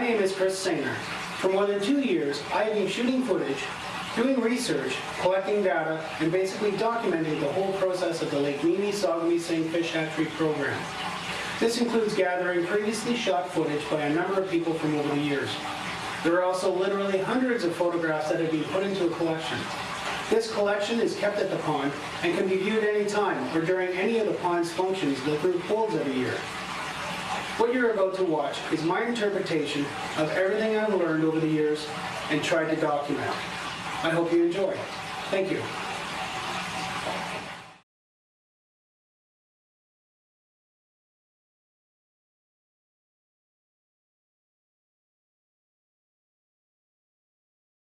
name is Chris Sainer. For more than 2 years, I have been shooting footage, doing research, collecting data, and basically documenting the whole process of the Lake Mimi-Saugamiesing Fish Hatchery program. This includes gathering previously shot footage by a number of people from over the years. There are also literally hundreds of photographs that have been put into a collection. This collection is kept at the pond and can be viewed any time or during any of the pond's functions the group holds every year. What you're about to watch is my interpretation of everything I've learned over the years and tried to document. I hope you enjoy. Thank you.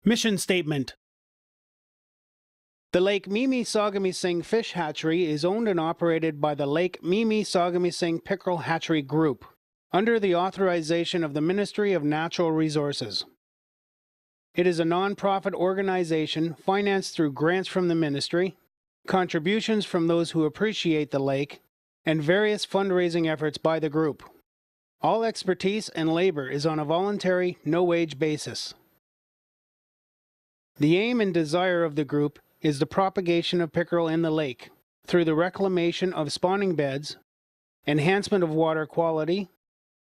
Mission Statement. The Lake Mimi-Saugamiesing Fish Hatchery is owned and operated by the Lake Mimi-Saugamiesing Pickerel Hatchery Group, under the authorization of the Ministry of Natural Resources. It is a non-profit organization financed through grants from the ministry, contributions from those who appreciate the lake, and various fundraising efforts by the group. All expertise and labor is on a voluntary, no-wage basis. The aim and desire of the group is the propagation of pickerel in the lake through the reclamation of spawning beds, enhancement of water quality,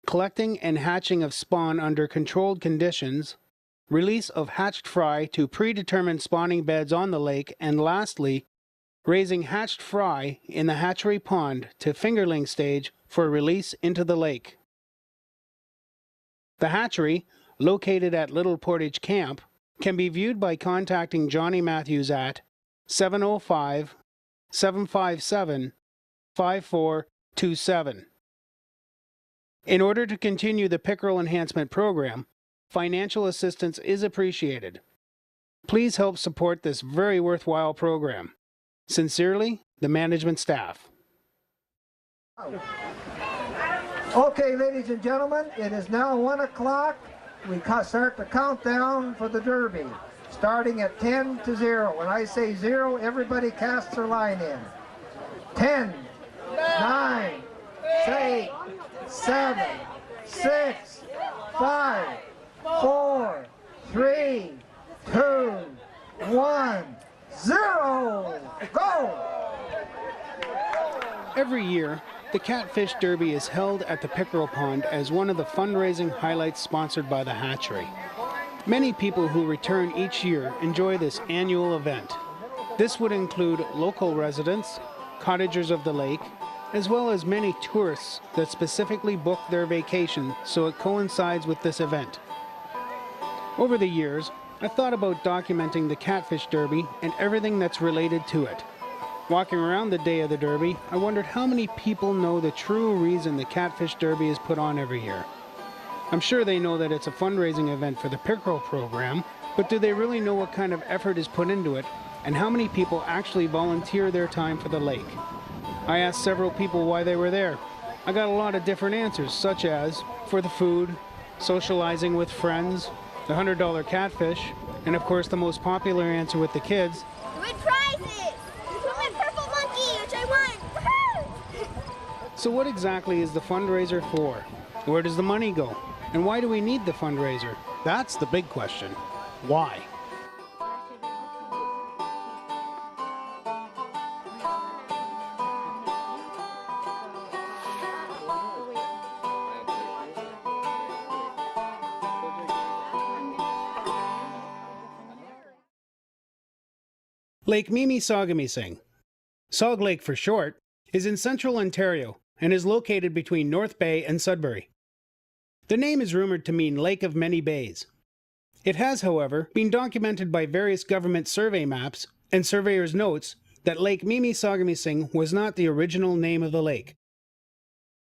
collecting and hatching of spawn under controlled conditions, release of hatched fry to predetermined spawning beds on the lake, and lastly, raising hatched fry in the hatchery pond to fingerling stage for release into the lake. The hatchery, located at Little Portage Camp, can be viewed by contacting Johnny Matthews at 705-757-5427. In order to continue the Pickerel Enhancement Program, financial assistance is appreciated. Please help support this very worthwhile program. Sincerely, the management staff. Okay, ladies and gentlemen, it is now 1 o'clock. We start the countdown for the Derby, starting at 10 to 0. When I say 0, everybody casts their line in. 10, 9, 8, 7, 6, 5, 4, 3, 2, 1, 0. Go! Every year, the Catfish Derby is held at the Pickerel Pond as one of the fundraising highlights sponsored by the hatchery. Many people who return each year enjoy this annual event. This would include local residents, cottagers of the lake, as well as many tourists that specifically book their vacation so it coincides with this event. Over the years, I thought about documenting the Catfish Derby and everything that's related to it. Walking around the day of the Derby, I wondered how many people know the true reason the Catfish Derby is put on every year. I'm sure they know that it's a fundraising event for the pickerel program, but do they really know what kind of effort is put into it and how many people actually volunteer their time for the lake? I asked several people why they were there. I got a lot of different answers, such as for the food, socializing with friends, the $100 catfish, and of course the most popular answer with the kids, win prizes! With my purple monkey, which I won! Woohoo! So what exactly is the fundraiser for? Where does the money go? And why do we need the fundraiser? That's the big question. Why? Lake Mimi-Saugamiesing, Saug Lake for short, is in central Ontario and is located between North Bay and Sudbury. The name is rumored to mean Lake of Many Bays. It has, however, been documented by various government survey maps and surveyors' notes that Lake Mimi-Saugamiesing was not the original name of the lake.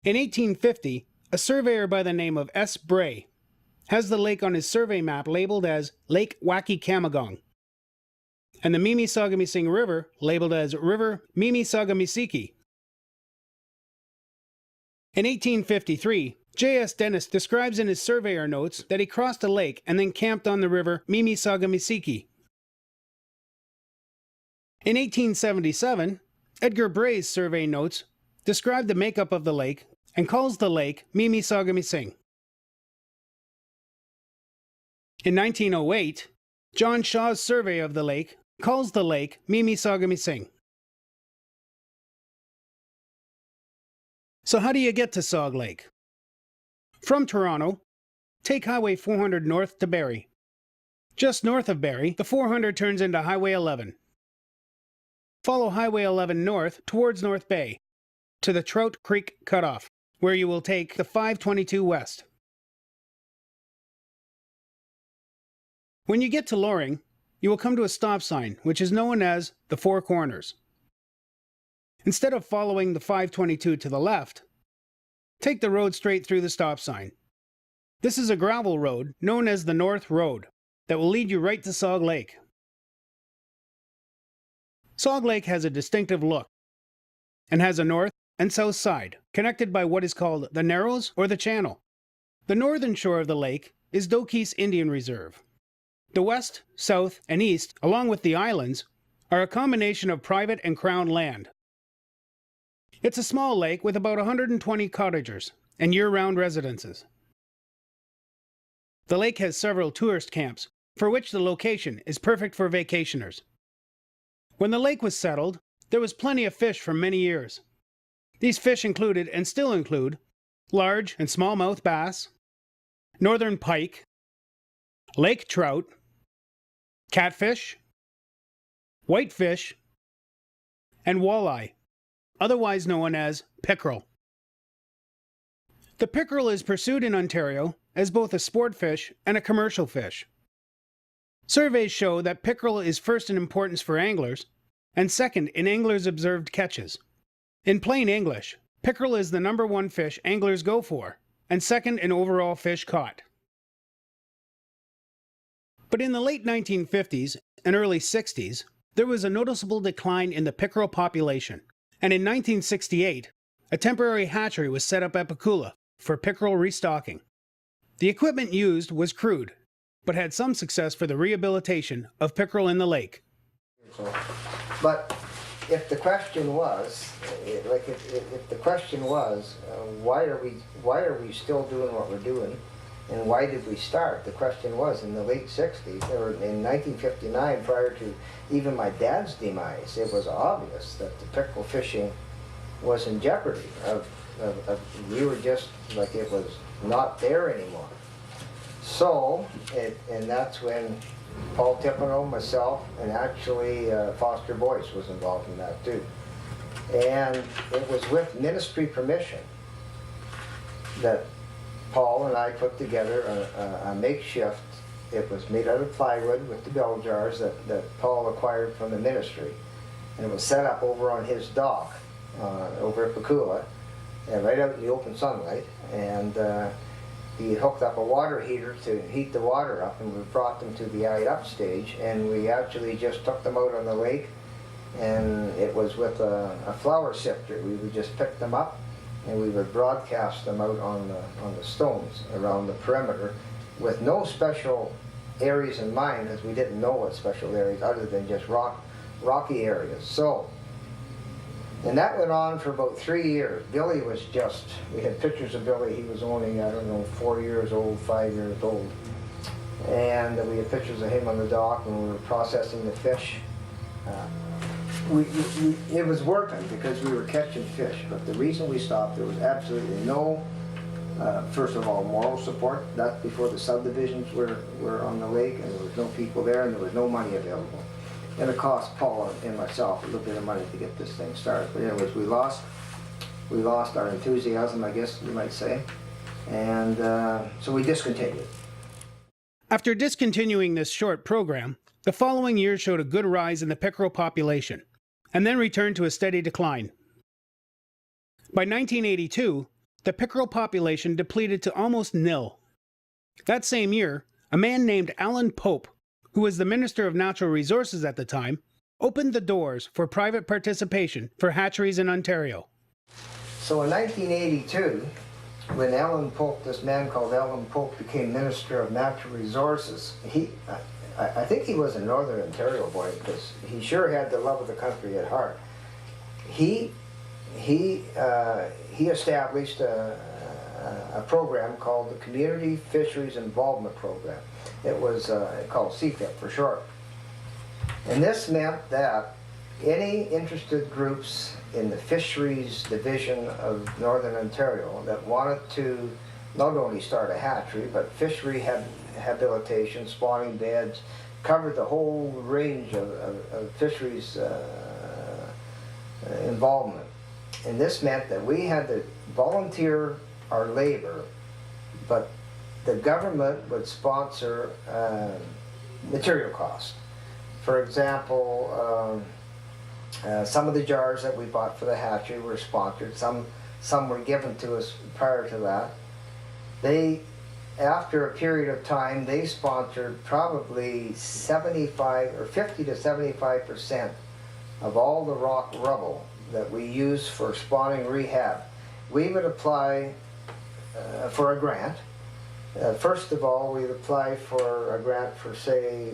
In 1850, a surveyor by the name of S. Bray has the lake on his survey map labeled as Lake Wakikamagong, and the Mimi-Saugamiesing River labeled as River Mimi-Saugamiesiki. In 1853, J.S. Dennis describes in his surveyor notes that he crossed a lake and then camped on the river Mimi-Saugamiesiki. In 1877, Edgar Bray's survey notes describe the makeup of the lake and calls the lake Mimi-Saugamiesing. In 1908, John Shaw's survey of the lake calls the lake Mimi-Saugamissing. So how do you get to Saug Lake? From Toronto, take Highway 400 north to Barrie. Just north of Barrie, the 400 turns into Highway 11. Follow Highway 11 north towards North Bay, to the Trout Creek Cutoff, where you will take the 522 west. When you get to Loring, you will come to a stop sign, which is known as the Four Corners. Instead of following the 522 to the left, take the road straight through the stop sign. This is a gravel road known as the North Road that will lead you right to Saug Lake. Saug Lake has a distinctive look and has a north and south side connected by what is called the Narrows or the Channel. The northern shore of the lake is Dokeese Indian Reserve. The west, south, and east, along with the islands, are a combination of private and crown land. It's a small lake with about 120 cottagers and year-round residences. The lake has several tourist camps, for which the location is perfect for vacationers. When the lake was settled, there was plenty of fish for many years. These fish included, and still include, large and smallmouth bass, northern pike, lake trout, catfish, whitefish, and walleye, otherwise known as pickerel. The pickerel is pursued in Ontario as both a sport fish and a commercial fish. Surveys show that pickerel is first in importance for anglers and second in anglers' observed catches. In plain English, pickerel is the #1 fish anglers go for and second in overall fish caught. But in the late 1950s and early 60s, there was a noticeable decline in the pickerel population, and in 1968, a temporary hatchery was set up at Pickerel for pickerel restocking. The equipment used was crude, but had some success for the rehabilitation of pickerel in the lake. But if the question was, why are we still doing what we're doing, and why did we start? The question was, in the late 60s, or in 1959, prior to even my dad's demise, it was obvious that the pickerel fishing was in jeopardy. We were just like, it was not there anymore. So, and that's when Paul Tippino, myself, and actually Foster Boyce was involved in that too. And it was with ministry permission that Paul and I put together a makeshift. It was made out of plywood with the bell jars that Paul acquired from the ministry. And it was set up over on his dock over at Pickerel, right out in the open sunlight. And he hooked up a water heater to heat the water up, and we brought them to the eye up stage, and we actually just took them out on the lake, and it was with a flour sifter. We would just pick them up, and we would broadcast them out on the stones around the perimeter with no special areas in mind, because we didn't know what special areas other than just rocky areas. So, and that went on for about 3 years. Billy was just, we had pictures of Billy. He was only, I don't know, 4 years old, 5 years old. And we had pictures of him on the dock when we were processing the fish. It was working because we were catching fish, but the reason we stopped, there was absolutely no, first of all, moral support. That's before the subdivisions were on the lake, and there was no people there, and there was no money available. And it cost Paul and myself a little bit of money to get this thing started. But anyways, we lost our enthusiasm, I guess you might say, and so we discontinued. After discontinuing this short program, the following year showed a good rise in the pickerel population, and then returned to a steady decline. By 1982, the pickerel population depleted to almost nil. That same year, a man named Alan Pope, who was the Minister of Natural Resources at the time, opened the doors for private participation for hatcheries in Ontario. So in 1982, when Alan Pope, this man called Alan Pope, became Minister of Natural Resources, I think he was a Northern Ontario boy, because he sure had the love of the country at heart. He established a a program called the Community Fisheries Involvement Program. It was called CFIP for short. And this meant that any interested groups in the fisheries division of Northern Ontario that wanted to not only start a hatchery, but fishery habilitation, spawning beds, covered the whole range of fisheries involvement. And this meant that we had to volunteer our labor, but the government would sponsor material costs. For example, some of the jars that we bought for the hatchery were sponsored. Some were given to us prior to that. After a period of time, they sponsored probably 75 or 50 to 75% of all the rock rubble that we use for spawning rehab. We would apply for a grant. First of all, we'd apply for a grant for, say,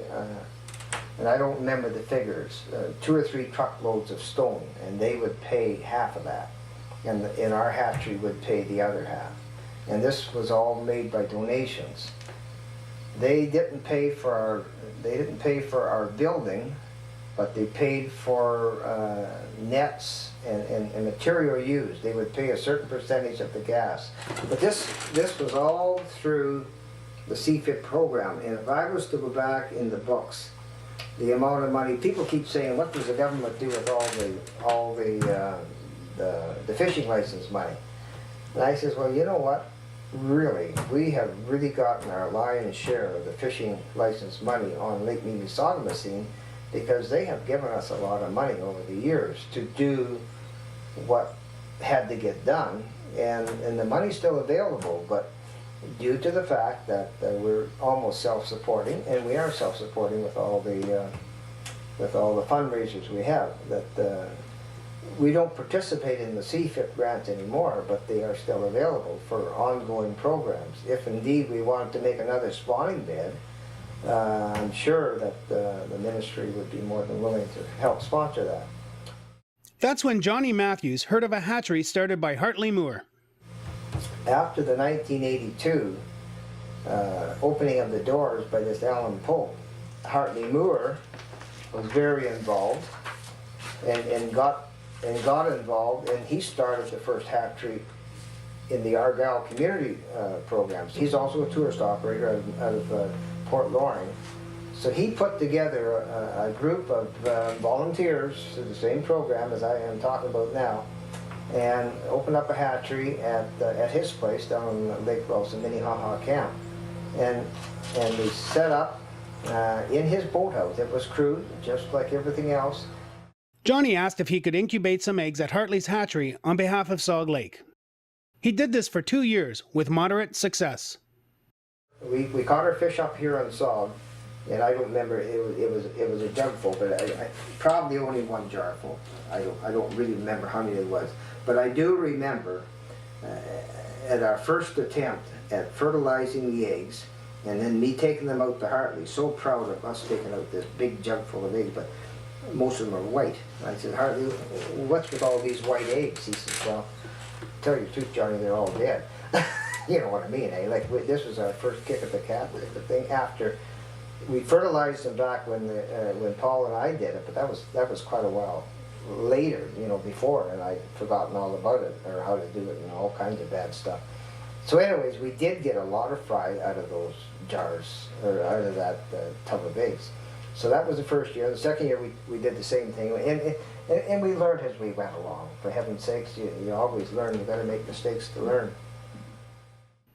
and I don't remember the figures, 2 or 3 truckloads of stone, and they would pay half of that, and our hatchery would pay the other half. And this was all made by donations. They didn't pay for our building, but they paid for nets and material used. They would pay a certain percentage of the gas. But this was all through the CFIP program. And if I was to go back in the books, the amount of money, people keep saying, what does the government do with all the fishing license money? And I says, well, you know what? Really, we have really gotten our lion's share of the fishing license money on Lake Mississauga, because they have given us a lot of money over the years to do what had to get done, and the money's still available, but due to the fact that we're almost self-supporting, and we are self-supporting with all the fundraisers we have, that we don't participate in the CFIP grants anymore, but they are still available for ongoing programs. If indeed we wanted to make another spawning bed, I'm sure that the ministry would be more than willing to help sponsor that. That's when Johnny Matthews heard of a hatchery started by Hartley Moore. After the 1982 opening of the doors by this Alan Pope, Hartley Moore was very involved and got involved, and he started the first hatchery in the Argyle community programs. He's also a tourist operator out of Port Loring. So he put together a group of volunteers to the same program as I am talking about now, and opened up a hatchery at his place down on Lake Wilson, Minnehaha Camp. And we set up in his boathouse. It was crude, just like everything else. Johnny asked if he could incubate some eggs at Hartley's hatchery on behalf of Saug Lake. He did this for 2 years with moderate success. We caught our fish up here on Saug, and I don't remember, it was a jugful, but I probably only 1 jarful. I don't really remember how many it was, but I do remember at our first attempt at fertilizing the eggs, and then me taking them out to Hartley, so proud of us taking out this big jug full of eggs, but most of them are white. I said, Hartley, what's with all these white eggs? He said, well, tell you the truth, Johnny, they're all dead. You know what I mean, eh? Like, this was our first kick at the cat, the thing after we fertilized them back when Paul and I did it, but that was quite a while later, you know, before, and I'd forgotten all about it, or how to do it, and all kinds of bad stuff. So anyways, we did get a lot of fry out of those jars, or out of that tub of eggs. So that was the first year. The second year we did the same thing, and we learned as we went along. For heaven's sakes, you always learn. You've got to make mistakes to learn.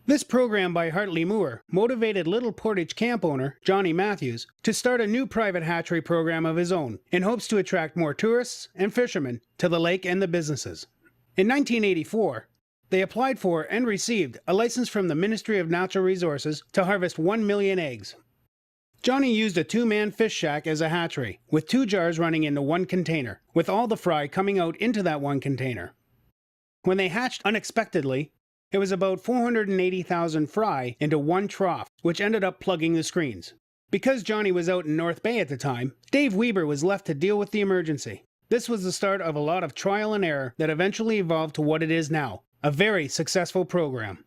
This program by Hartley Moore motivated Little Portage camp owner Johnny Matthews to start a new private hatchery program of his own in hopes to attract more tourists and fishermen to the lake and the businesses. In 1984, they applied for and received a license from the Ministry of Natural Resources to harvest 1 million eggs. Johnny used a 2-man fish shack as a hatchery, with 2 jars running into 1 container, with all the fry coming out into that 1 container. When they hatched unexpectedly, it was about 480,000 fry into 1 trough, which ended up plugging the screens. Because Johnny was out in North Bay at the time, Dave Weber was left to deal with the emergency. This was the start of a lot of trial and error that eventually evolved to what it is now, a very successful program.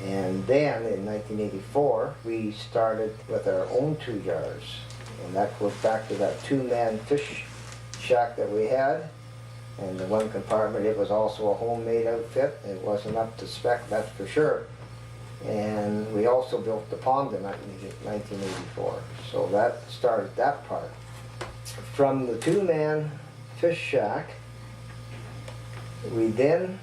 And then in 1984, we started with our own 2 jars. And that goes back to that 2-man fish shack that we had. And the one compartment, it was also a homemade outfit. It wasn't up to spec, that's for sure. And we also built the pond in 1984. So that started that part. From the 2-man fish shack, we then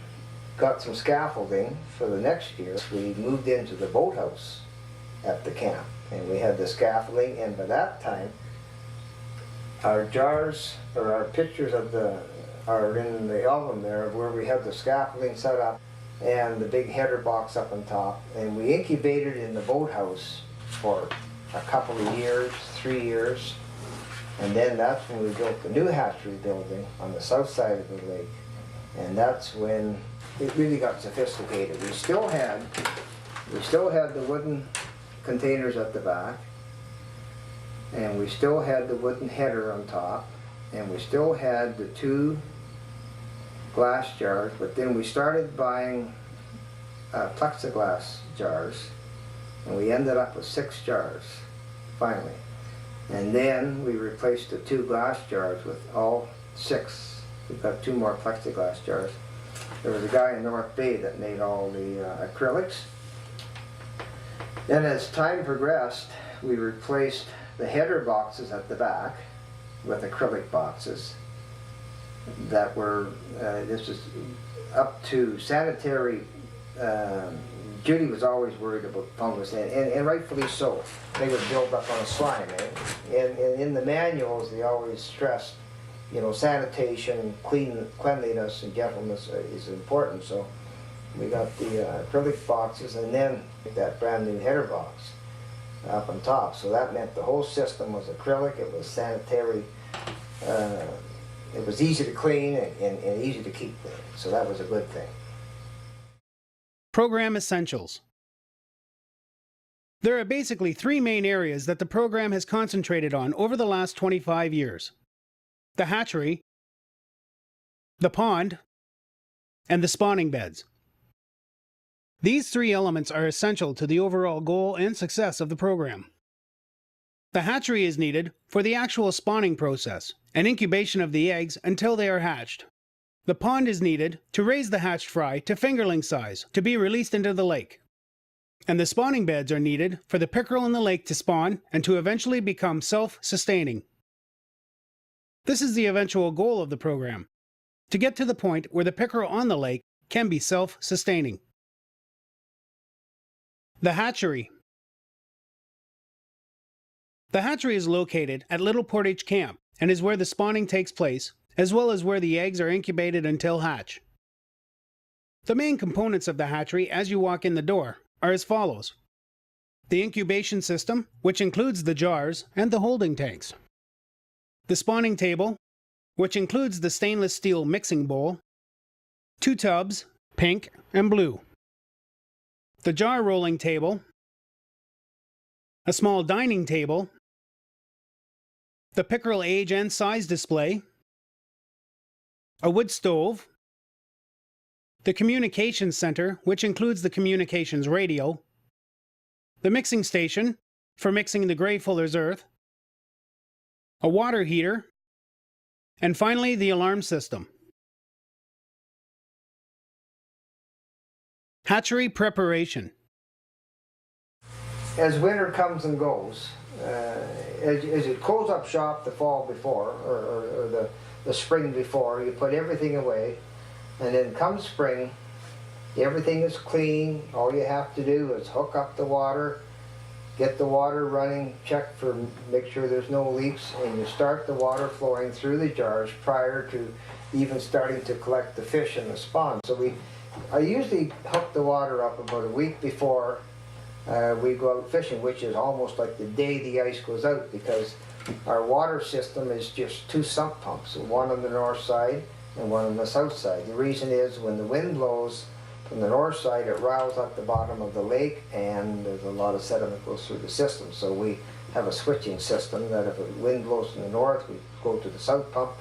got some scaffolding for the next year. We moved into the boathouse at the camp, and we had the scaffolding, and by that time our jars, or our pictures of are in the album there, where we had the scaffolding set up and the big header box up on top, and we incubated in the boathouse for a couple of years, 3 years, and then that's when we built the new hatchery building on the south side of the lake, and that's when it really got sophisticated. We still had the wooden containers at the back, and we still had the wooden header on top, and we still had the 2 glass jars, but then we started buying plexiglass jars, and we ended up with 6 jars finally. And then we replaced the 2 glass jars with all 6. We've got 2 more plexiglass jars. There was a guy in North Bay that made all the acrylics. Then as time progressed, we replaced the header boxes at the back with acrylic boxes that were, this is up to sanitary. Judy was always worried about fungus, and rightfully so. They would build up on a slime. And in the manuals, they always stressed, you know, sanitation, cleanliness, and gentleness is important. So we got the acrylic boxes, and then that brand new header box up on top. So that meant the whole system was acrylic. It was sanitary. It was easy to clean and easy to keep clean. So that was a good thing. Program Essentials. There are basically 3 main areas that the program has concentrated on over the last 25 years. The hatchery, the pond, and the spawning beds. These 3 elements are essential to the overall goal and success of the program. The hatchery is needed for the actual spawning process and incubation of the eggs until they are hatched. The pond is needed to raise the hatched fry to fingerling size to be released into the lake. And the spawning beds are needed for the pickerel in the lake to spawn and to eventually become self-sustaining. This is the eventual goal of the program, to get to the point where the pickerel on the lake can be self-sustaining. The hatchery. The hatchery is located at Little Portage Camp and is where the spawning takes place, as well as where the eggs are incubated until hatch. The main components of the hatchery as you walk in the door are as follows. The incubation system, which includes the jars and the holding tanks. The spawning table, which includes the stainless steel mixing bowl. 2 tubs, pink and blue. The jar rolling table. A small dining table. The pickerel age and size display. A wood stove. The communications center, which includes the communications radio. The mixing station, for mixing the gray fuller's earth. A water heater. And finally, the alarm system. Hatchery preparation. As winter comes and goes, as you close up shop the fall before, or the spring before, you put everything away, and then come spring, everything is clean. All you have to do is hook up the water, get the water running, make sure there's no leaks, and you start the water flowing through the jars prior to even starting to collect the fish and the spawn. So I usually hook the water up about a week before we go out fishing, which is almost like the day the ice goes out, because our water system is just 2 sump pumps, one on the north side and one on the south side. The reason is when the wind blows from the north side, it riles up the bottom of the lake, and there's a lot of sediment goes through the system. So we have a switching system that if the wind blows from the north, we go to the south pump,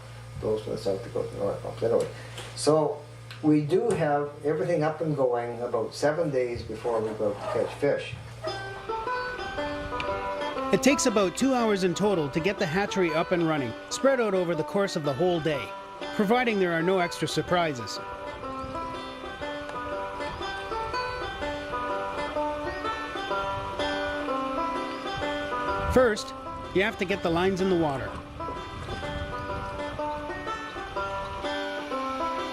blows from the south to go to the north pump. Anyway, so We do have everything up and going about 7 days before we go to catch fish. It takes about 2 hours in total to get the hatchery up and running, spread out over the course of the whole day, providing there are no extra surprises. First, you have to get the lines in the water.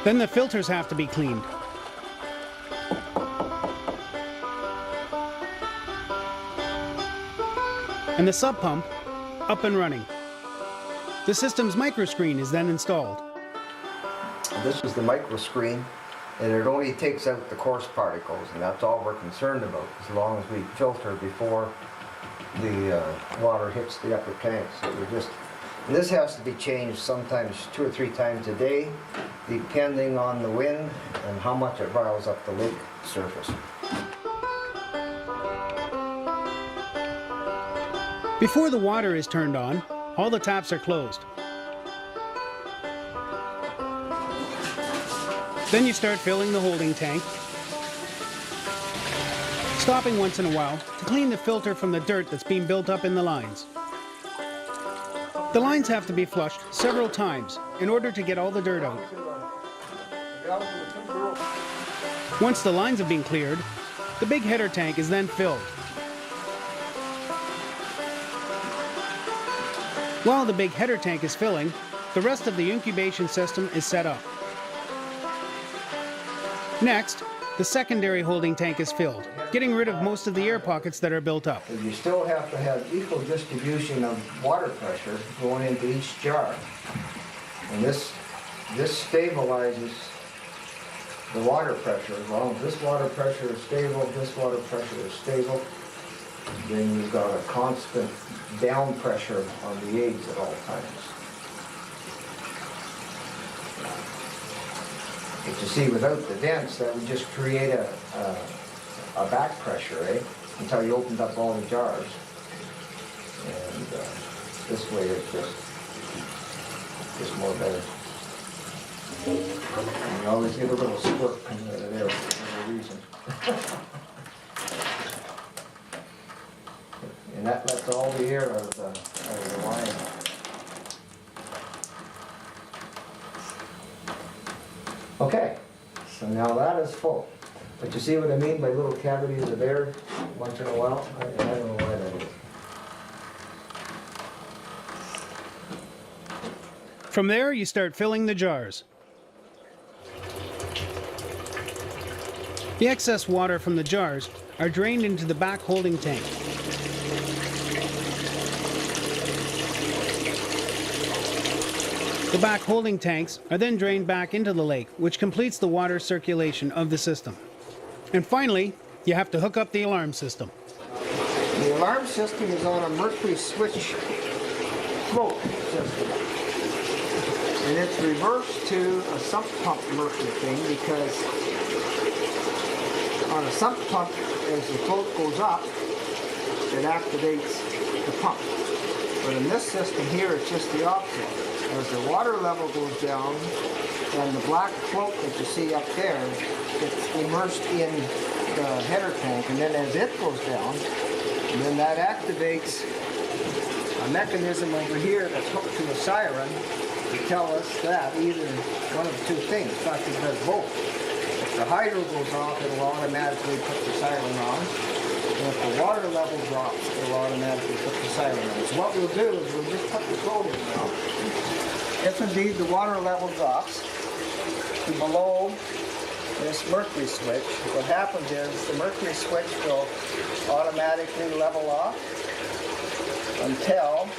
Then the filters have to be cleaned. And the sub pump up and running. The system's microscreen is then installed. This is the micro screen, and it only takes out the coarse particles, and that's all we're concerned about, as long as we filter before the water hits the upper tank. So and this has to be changed sometimes 2 or 3 times a day, depending on the wind and how much it riles up the lake surface. Before the water is turned on, all the taps are closed. Then you start filling the holding tank, stopping once in a while to clean the filter from the dirt that's being built up in the lines. The lines have to be flushed several times in order to get all the dirt out. Once the lines have been cleared, the big header tank is then filled. While the big header tank is filling, the rest of the incubation system is set up. Next, the secondary holding tank is filled, getting rid of most of the air pockets that are built up. You still have to have equal distribution of water pressure going into each jar. And this stabilizes the water pressure. As long as this water pressure is stable, this water pressure is stable, then you've got a constant down pressure on the eggs at all times. But you see, without the vents, that would just create a back pressure, until you opened up all the jars. And this way it's just more better. And you always get a little squirt coming out of there for no reason. And that lets all the air out of the line. Okay, so now that is full. But you see what I mean by little cavities of air once in a while? I don't know why that is. From there, you start filling the jars. The excess water from the jars are drained into the back holding tank. The back holding tanks are then drained back into the lake, which completes the water circulation of the system. And finally, you have to hook up the alarm system. The alarm system is on a mercury switch float system. And it's reversed to a sump pump mercury thing, because on a sump pump, as the float goes up, it activates the pump. But in this system here, it's just the opposite. As the water level goes down, and the black float that you see up there, it's immersed in the header tank, and then as it goes down, then that activates a mechanism over here that's hooked to a siren to tell us that either one of two things. In fact, it does both. If the hydro goes off, it'll automatically put the siren on. And if the water level drops, it'll automatically put the siren on. So what we'll do is we'll just put the float in now. If indeed the water level drops to below this mercury switch, what happens is the mercury switch will automatically level off until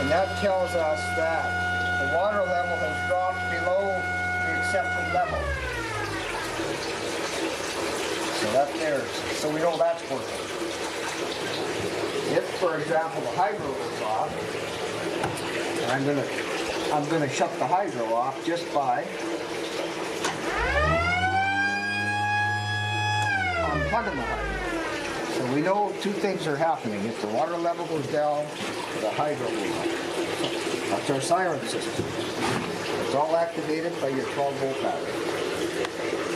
and that tells us that the water level has dropped below the accepted level. So that's there. So we know that's working. If, for example, the hydro goes off, I'm gonna shut the hydro off just by unplugging the hydro. So we know two things are happening. If the water level goes down, the hydro goes up. That's our siren system. It's all activated by your 12-volt battery.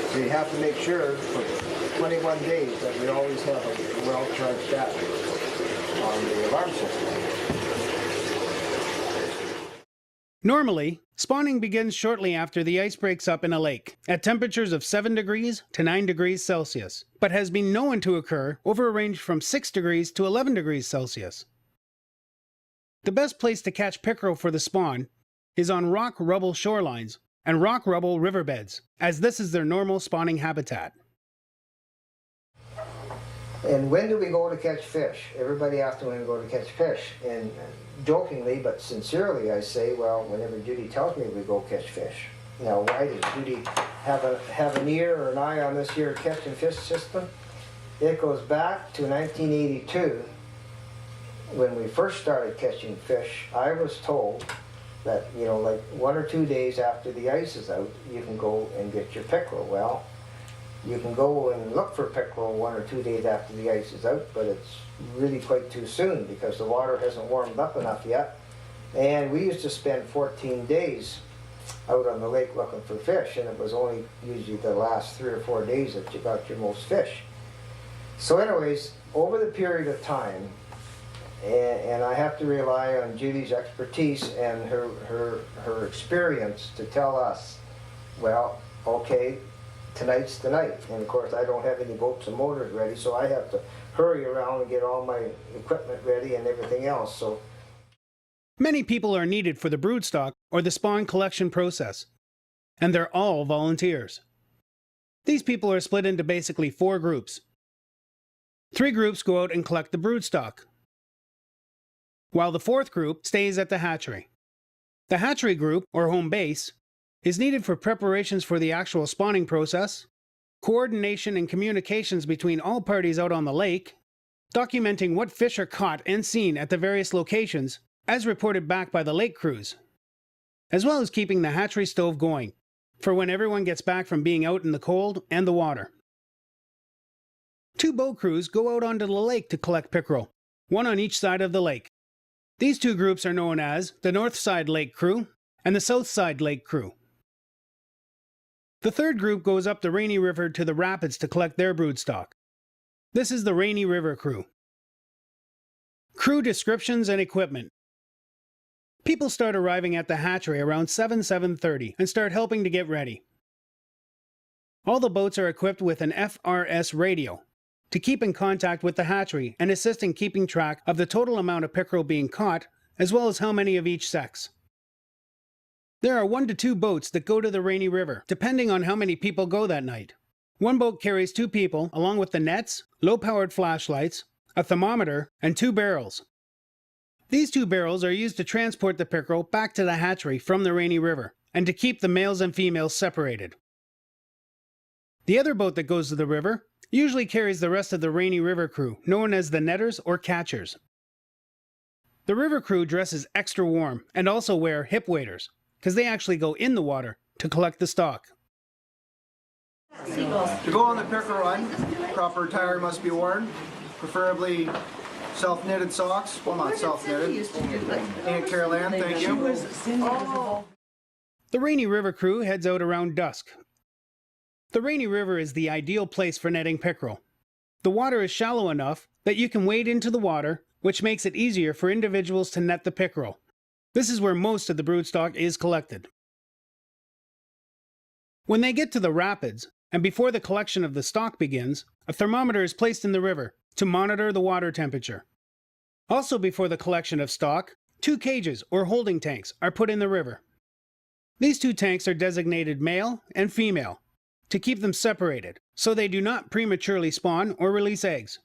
So you have to make sure for 21 days that we always have a well-charged battery on the alarm system. Normally, spawning begins shortly after the ice breaks up in a lake, at temperatures of 7 degrees to 9 degrees Celsius, but has been known to occur over a range from 6 degrees to 11 degrees Celsius. The best place to catch pickerel for the spawn is on rock rubble shorelines and rock rubble riverbeds, as this is their normal spawning habitat. And when do we go to catch fish? Everybody asks me when we go to catch fish. And jokingly, but sincerely, I say, well, whenever Judy tells me we go catch fish. Now, why does Judy have an ear or an eye on this here catch and fish system? It goes back to 1982. When we first started catching fish, I was told that, you know, like 1 or 2 days after the ice is out, you can go and get your pickerel. Well, you can go and look for pickerel 1 or 2 days after the ice is out, but it's really quite too soon because the water hasn't warmed up enough yet. And we used to spend 14 days out on the lake looking for fish, and it was only usually the last 3 or 4 days that you got your most fish. So anyways, over the period of time, and I have to rely on Judy's expertise and her experience to tell us, well, okay, tonight's the night. And of course, I don't have any boats and motors ready, so I have to hurry around and get all my equipment ready and everything else. So Many people are needed for the broodstock or the spawn collection process, and they're all volunteers. These people are split into basically 4 groups. 3 groups go out and collect the broodstock, while the 4th group stays at the hatchery. The hatchery group, or home base, is needed for preparations for the actual spawning process, coordination and communications between all parties out on the lake, documenting what fish are caught and seen at the various locations as reported back by the lake crews, as well as keeping the hatchery stove going for when everyone gets back from being out in the cold and the water. 2 boat crews go out onto the lake to collect pickerel, one on each side of the lake. These 2 groups are known as the North Side Lake Crew and the South Side Lake Crew. The 3rd group goes up the Rainy River to the rapids to collect their broodstock. This is the Rainy River Crew. Crew descriptions and equipment. People start arriving at the hatchery around 7:30 and start helping to get ready. All the boats are equipped with an FRS radio to keep in contact with the hatchery and assist in keeping track of the total amount of pickerel being caught, as well as how many of each sex. There are 1 to 2 boats that go to the Rainy River, depending on how many people go that night. 1 boat carries 2 people, along with the nets, low-powered flashlights, a thermometer, and 2 barrels. These 2 barrels are used to transport the pickerel back to the hatchery from the Rainy River, and to keep the males and females separated. The other boat that goes to the river usually carries the rest of the Rainy River crew, known as the netters or catchers. The river crew dresses extra warm and also wear hip waders, because they actually go in the water to collect the stock. To go on the pickerel run, proper attire must be worn, preferably self-knitted socks. Well, not self-knitted. Aunt Carol Ann, thank you. The Rainy River crew heads out around dusk. The Rainy River is the ideal place for netting pickerel. The water is shallow enough that you can wade into the water, which makes it easier for individuals to net the pickerel. This is where most of the broodstock is collected. When they get to the rapids, and before the collection of the stock begins, a thermometer is placed in the river to monitor the water temperature. Also before the collection of stock, 2 cages or holding tanks are put in the river. These 2 tanks are designated male and female to keep them separated so they do not prematurely spawn or release eggs.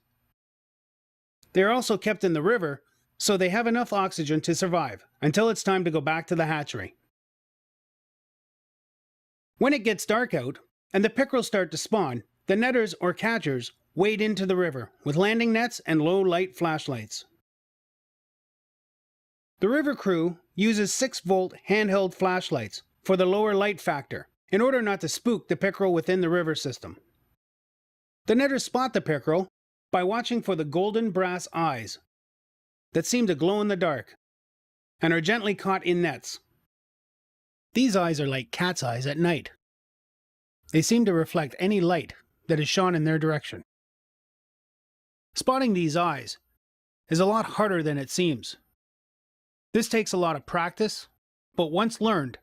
They are also kept in the river so they have enough oxygen to survive until it's time to go back to the hatchery. When it gets dark out and the pickerel start to spawn, the netters or catchers wade into the river with landing nets and low light flashlights. The river crew uses 6-volt handheld flashlights for the lower light factor in order not to spook the pickerel within the river system. The netters spot the pickerel by watching for the golden brass eyes that seem to glow in the dark. and are gently caught in nets. These eyes are like cat's eyes at night. They seem to reflect any light that is shone in their direction. Spotting these eyes is a lot harder than it seems. This takes a lot of practice, but once learned,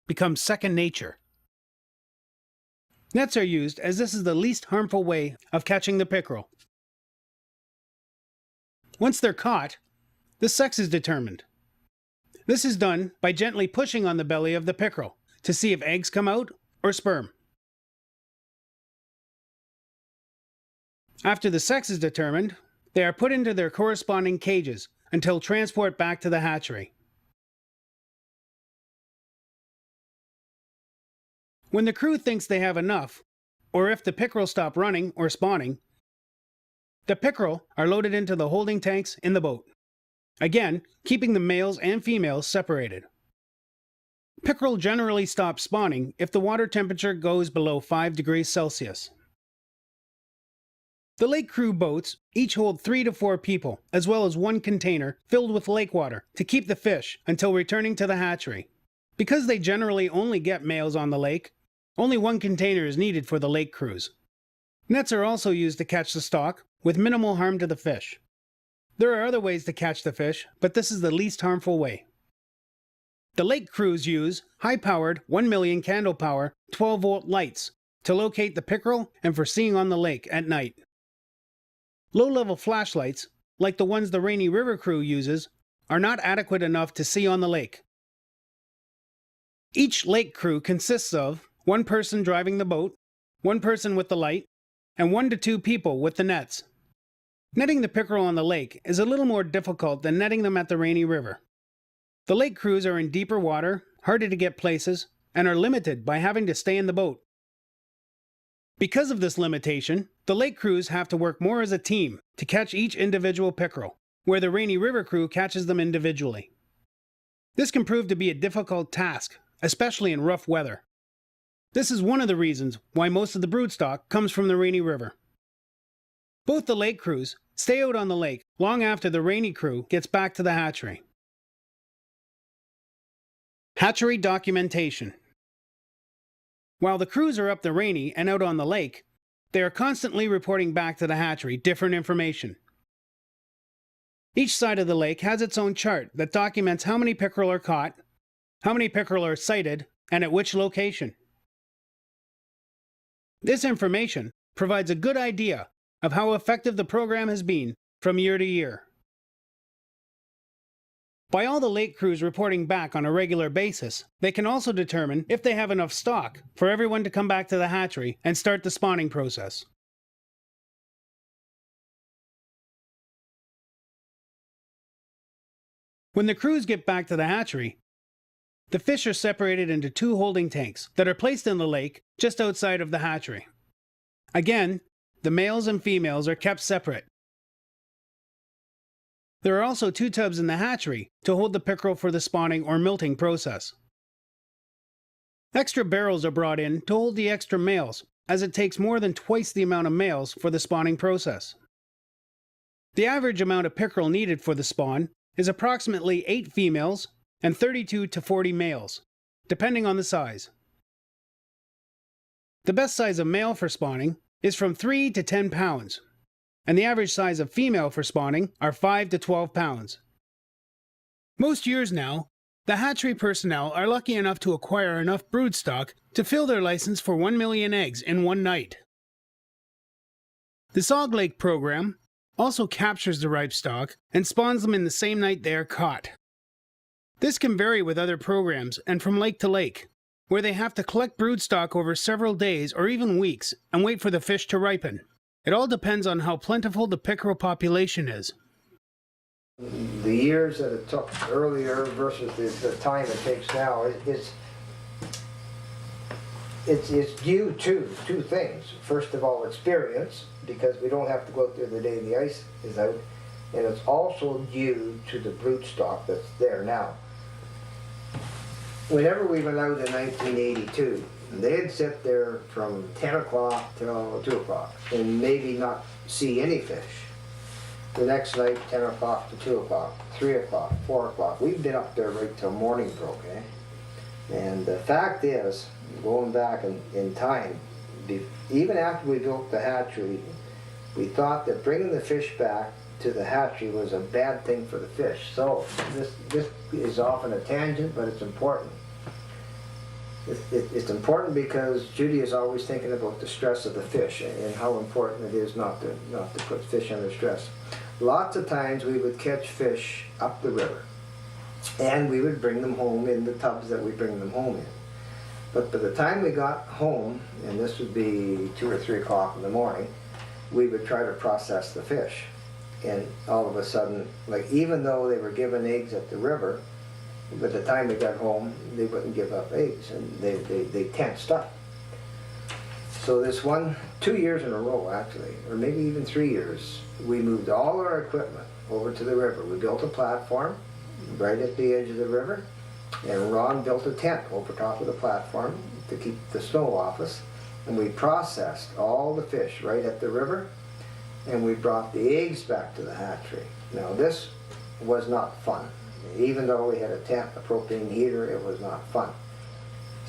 becomes second nature. Nets are used as this is the least harmful way of catching the pickerel. Once they're caught, the sex is determined. This is done by gently pushing on the belly of the pickerel to see if eggs come out or sperm. After the sex is determined, they are put into their corresponding cages until transport back to the hatchery. When the crew thinks they have enough, or if the pickerel stop running or spawning, the pickerel are loaded into the holding tanks in the boat. Again, keeping the males and females separated. Pickerel generally stop spawning if the water temperature goes below 5 degrees Celsius. The lake crew boats each hold 3 to 4 people, as well as one container filled with lake water to keep the fish until returning to the hatchery. Because they generally only get males on the lake, only one container is needed for the lake crews. Nets are also used to catch the stock with minimal harm to the fish. There are other ways to catch the fish, but this is the least harmful way. The lake crews use high-powered 1 million candle power 12-volt lights to locate the pickerel and for seeing on the lake at night. Low-level flashlights, like the ones the Rainy River crew uses, are not adequate enough to see on the lake. Each lake crew consists of one person driving the boat, one person with the light, and 1 to 2 people with the nets. Netting the pickerel on the lake is a little more difficult than netting them at the Rainy River. The lake crews are in deeper water, harder to get places, and are limited by having to stay in the boat. Because of this limitation, the lake crews have to work more as a team to catch each individual pickerel, where the Rainy River crew catches them individually. This can prove to be a difficult task, especially in rough weather. This is one of the reasons why most of the broodstock comes from the Rainy River. Both the lake crews stay out on the lake long after the Rainy crew gets back to the hatchery. Hatchery documentation. While the crews are up the Rainy and out on the lake, they are constantly reporting back to the hatchery different information. Each side of the lake has its own chart that documents how many pickerel are caught, how many pickerel are sighted, and at which location. This information provides a good idea of how effective the program has been from year to year. By all the lake crews reporting back on a regular basis, they can also determine if they have enough stock for everyone to come back to the hatchery and start the spawning process. When the crews get back to the hatchery, the fish are separated into 2 holding tanks that are placed in the lake just outside of the hatchery. Again, the males and females are kept separate. There are also 2 tubs in the hatchery to hold the pickerel for the spawning or milting process. Extra barrels are brought in to hold the extra males, as it takes more than twice the amount of males for the spawning process. The average amount of pickerel needed for the spawn is approximately 8 females and 32 to 40 males, depending on the size. The best size of male for spawning is from 3 to 10 pounds, and the average size of female for spawning are 5 to 12 pounds. Most years now, the hatchery personnel are lucky enough to acquire enough broodstock to fill their license for 1 million eggs in one night. The Sog Lake program also captures the ripe stock and spawns them in the same night they are caught. This can vary with other programs and from lake to lake, where they have to collect broodstock over several days or even weeks and wait for the fish to ripen. It all depends on how plentiful the pickerel population is. The years that it took earlier versus the time it takes now, it's due to 2 things. First of all, experience, because we don't have to go out there the day the ice is out, and it's also due to the broodstock that's there now. Whenever we went out in 1982, they'd sit there from 10 o'clock till 2 o'clock and maybe not see any fish. The next night, 10 o'clock to 2 o'clock, 3 o'clock, 4 o'clock. We've been up there right till morning broke, eh? And the fact is, going back in time, even after we built the hatchery, we thought that bringing the fish back to the hatchery was a bad thing for the fish. So this is often a tangent, but it's important. It's important because Judy is always thinking about the stress of the fish and how important it is not to put fish under stress. Lots of times we would catch fish up the river, and we would bring them home in the tubs that we bring them home in. But by the time we got home, and this would be 2 or 3 o'clock in the morning, we would try to process the fish. And all of a sudden, like, even though they were given eggs at the river, by the time we got home, they wouldn't give up eggs, and they tensed up. So this 2 years in a row, actually, or maybe even 3 years, we moved all our equipment over to the river. We built a platform right at the edge of the river, and Ron built a tent over top of the platform to keep the snow off us, and we processed all the fish right at the river, and we brought the eggs back to the hatchery. Now this was not fun. Even though we had a tent, a propane heater, it was not fun.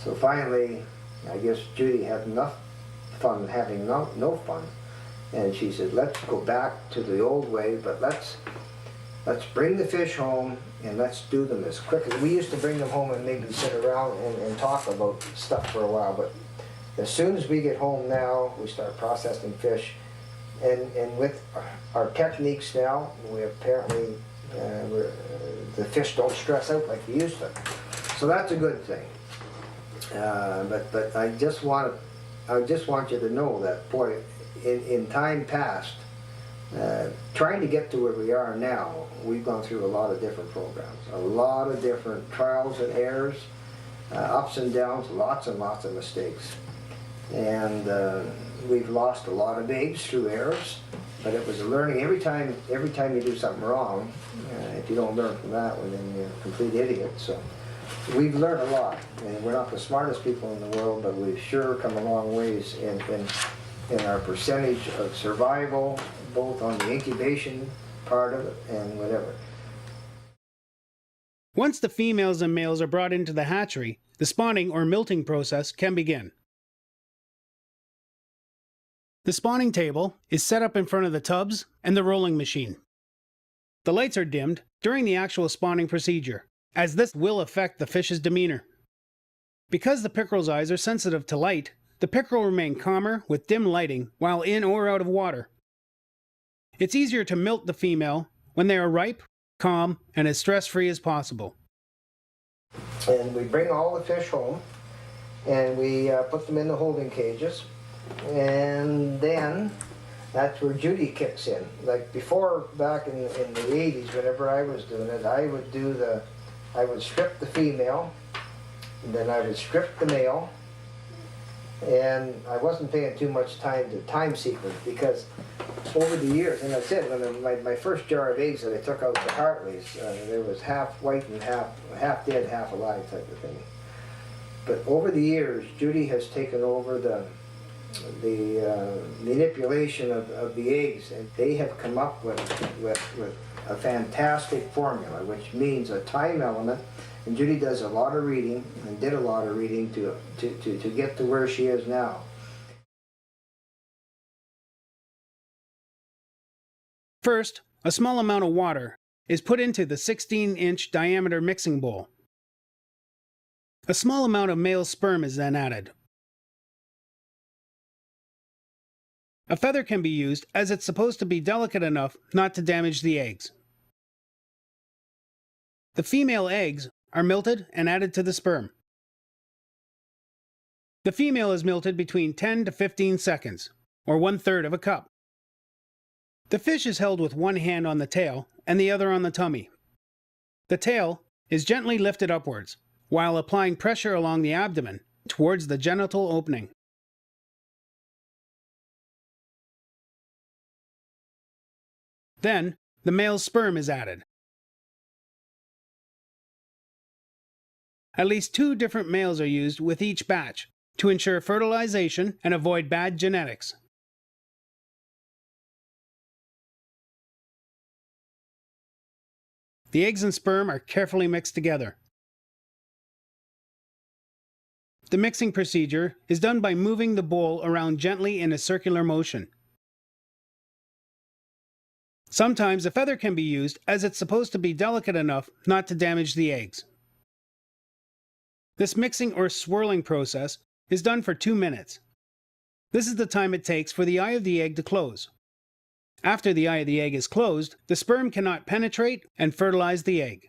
So finally, I guess Judy had enough fun having no fun, and she said, let's go back to the old way, but let's bring the fish home and let's do them as quick as we used to bring them home and maybe sit around and talk about stuff for a while. But as soon as we get home now, we start processing fish, and with our techniques now, we apparently the fish don't stress out like they used to. So that's a good thing. But I just want you to know that, boy, in time past, trying to get to where we are now, we've gone through a lot of different programs, a lot of different trials and errors, ups and downs, lots and lots of mistakes. And we've lost a lot of eggs through errors, but it was a learning. Every time you do something wrong, if you don't learn from that one, then you're a complete idiot. So we've learned a lot, and we're not the smartest people in the world, but we've sure come a long ways in our percentage of survival, both on the incubation part of it and whatever. Once the females and males are brought into the hatchery, the spawning or milting process can begin. The spawning table is set up in front of the tubs and the rolling machine. The lights are dimmed during the actual spawning procedure, as this will affect the fish's demeanor. Because the pickerel's eyes are sensitive to light, the pickerel remain calmer with dim lighting while in or out of water. It's easier to milt the female when they are ripe, calm, and as stress-free as possible. And we bring all the fish home, and we put them in the holding cages, and then that's where Judy kicks in. Like before, back in the 80s, whenever I was doing it, I would strip the female, and then I would strip the male, and I wasn't paying too much time to time sequence, because over the years, and that's it, when my first jar of eggs that I took out to Hartley's, there was half white and half dead, half alive type of thing. But over the years, Judy has taken over the manipulation of the eggs, and they have come up with a fantastic formula, which means a time element. And Judy does a lot of reading, and did a lot of reading to get to where she is now. First, a small amount of water is put into the 16-inch diameter mixing bowl. A small amount of male sperm is then added. A feather can be used, as it's supposed to be delicate enough not to damage the eggs. The female eggs are milted and added to the sperm. The female is milted between 10 to 15 seconds, or 1/3 of a cup. The fish is held with one hand on the tail and the other on the tummy. The tail is gently lifted upwards, while applying pressure along the abdomen towards the genital opening. Then, the male's sperm is added. At least 2 different males are used with each batch to ensure fertilization and avoid bad genetics. the eggs and sperm are carefully mixed together. The mixing procedure is done by moving the bowl around gently in a circular motion. Sometimes a feather can be used as it's supposed to be delicate enough not to damage the eggs. This mixing or swirling process is done for 2 minutes. This is the time it takes for the eye of the egg to close. After the eye of the egg is closed, the sperm cannot penetrate and fertilize the egg.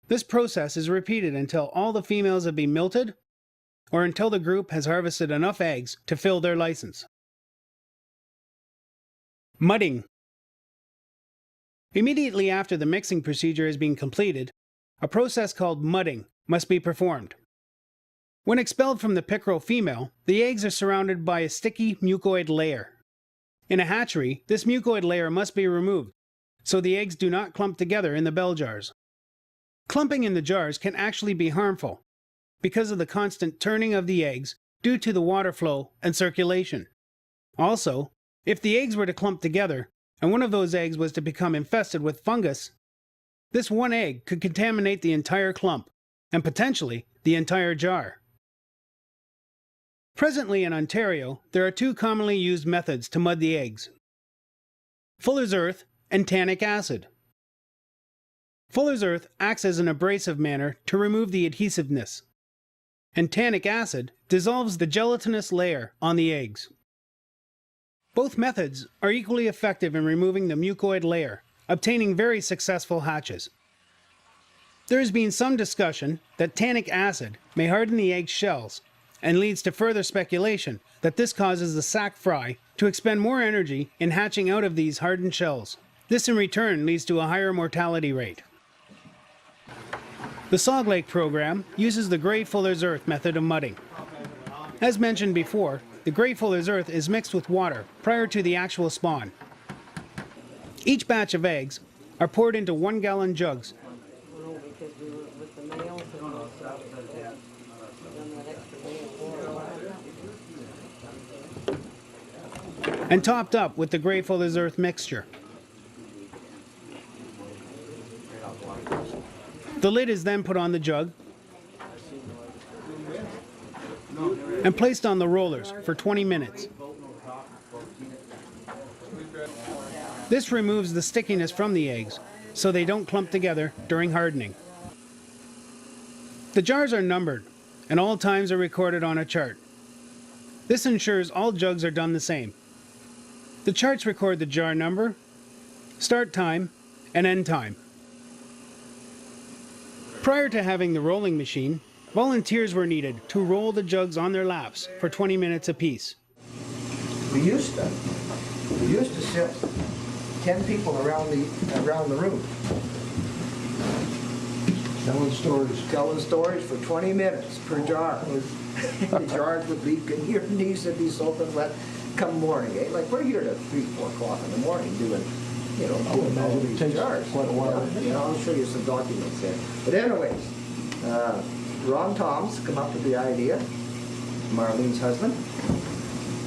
This process is repeated until all the females have been milted or until the group has harvested enough eggs to fill their license. Mudding. Immediately after the mixing procedure has been completed, a process called mudding must be performed. When expelled from the pickerel female, the eggs are surrounded by a sticky mucoid layer. In a hatchery, this mucoid layer must be removed so the eggs do not clump together in the bell jars. Clumping in the jars can actually be harmful because of the constant turning of the eggs due to the water flow and circulation. Also, if the eggs were to clump together and one of those eggs was to become infested with fungus, this one egg could contaminate the entire clump and potentially the entire jar. Presently in Ontario, there are 2 commonly used methods to mud the eggs: Fuller's earth and tannic acid. Fuller's earth acts as an abrasive manner to remove the adhesiveness, and tannic acid dissolves the gelatinous layer on the eggs. Both methods are equally effective in removing the mucoid layer, obtaining very successful hatches. There has been some discussion that tannic acid may harden the egg shells and leads to further speculation that this causes the sac fry to expend more energy in hatching out of these hardened shells. This in return leads to a higher mortality rate. The Sog Lake program uses the Grey Fuller's Earth method of mudding. As mentioned before, the Grey Fuller's Earth is mixed with water prior to the actual spawn. Each batch of eggs are poured into 1-gallon jugs and topped up with the Grey Fuller's Earth mixture. The lid is then put on the jug and placed on the rollers for 20 minutes. This removes the stickiness from the eggs so they don't clump together during hardening. The jars are numbered and all times are recorded on a chart. This ensures all jugs are done the same. The charts record the jar number, start time, and end time. Prior to having the rolling machine, volunteers were needed to roll the jugs on their laps for 20 minutes apiece. We used to sit 10 people around the room. Telling stories for 20 minutes per jar. The jars would be, your knees would be soaking wet come morning. Eh? Like we're here at 3, 4 o'clock in the morning doing, doing all these jars. Quite a while. I'll show you some documents there. But anyways, Ron Toms come up with the idea, Marlene's husband,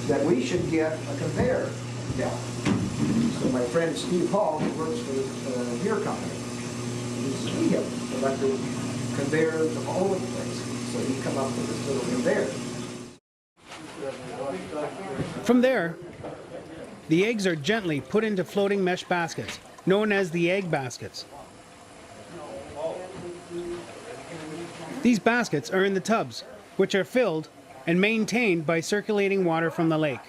that we should get a conveyor belt. So my friend Steve Hall, who works for the beer company, he says, we have electric conveyors all over the place. So he come up with this little conveyor. From there, the eggs are gently put into floating mesh baskets, known as the egg baskets. These baskets are in the tubs, which are filled and maintained by circulating water from the lake.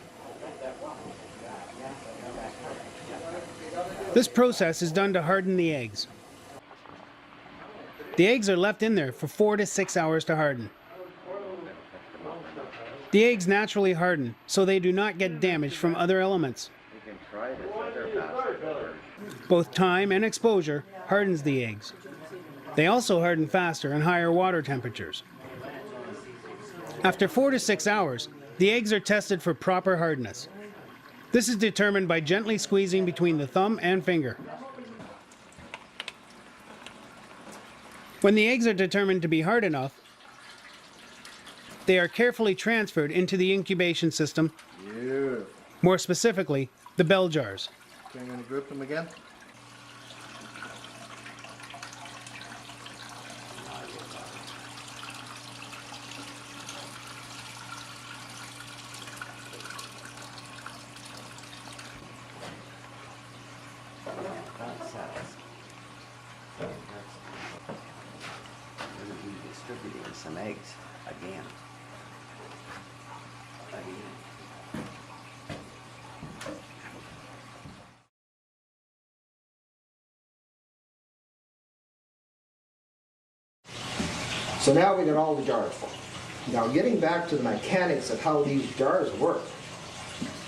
This process is done to harden the eggs. The eggs are left in there for 4 to 6 hours to harden. The eggs naturally harden, so they do not get damaged from other elements. Both time and exposure hardens the eggs. They also harden faster in higher water temperatures. After 4 to 6 hours, the eggs are tested for proper hardness. This is determined by gently squeezing between the thumb and finger. When the eggs are determined to be hard enough, they are carefully transferred into the incubation system, more specifically, the bell jars. Okay, I'm going to group them again. them eggs again. So now we got all the jars full. Now getting back to the mechanics of how these jars work.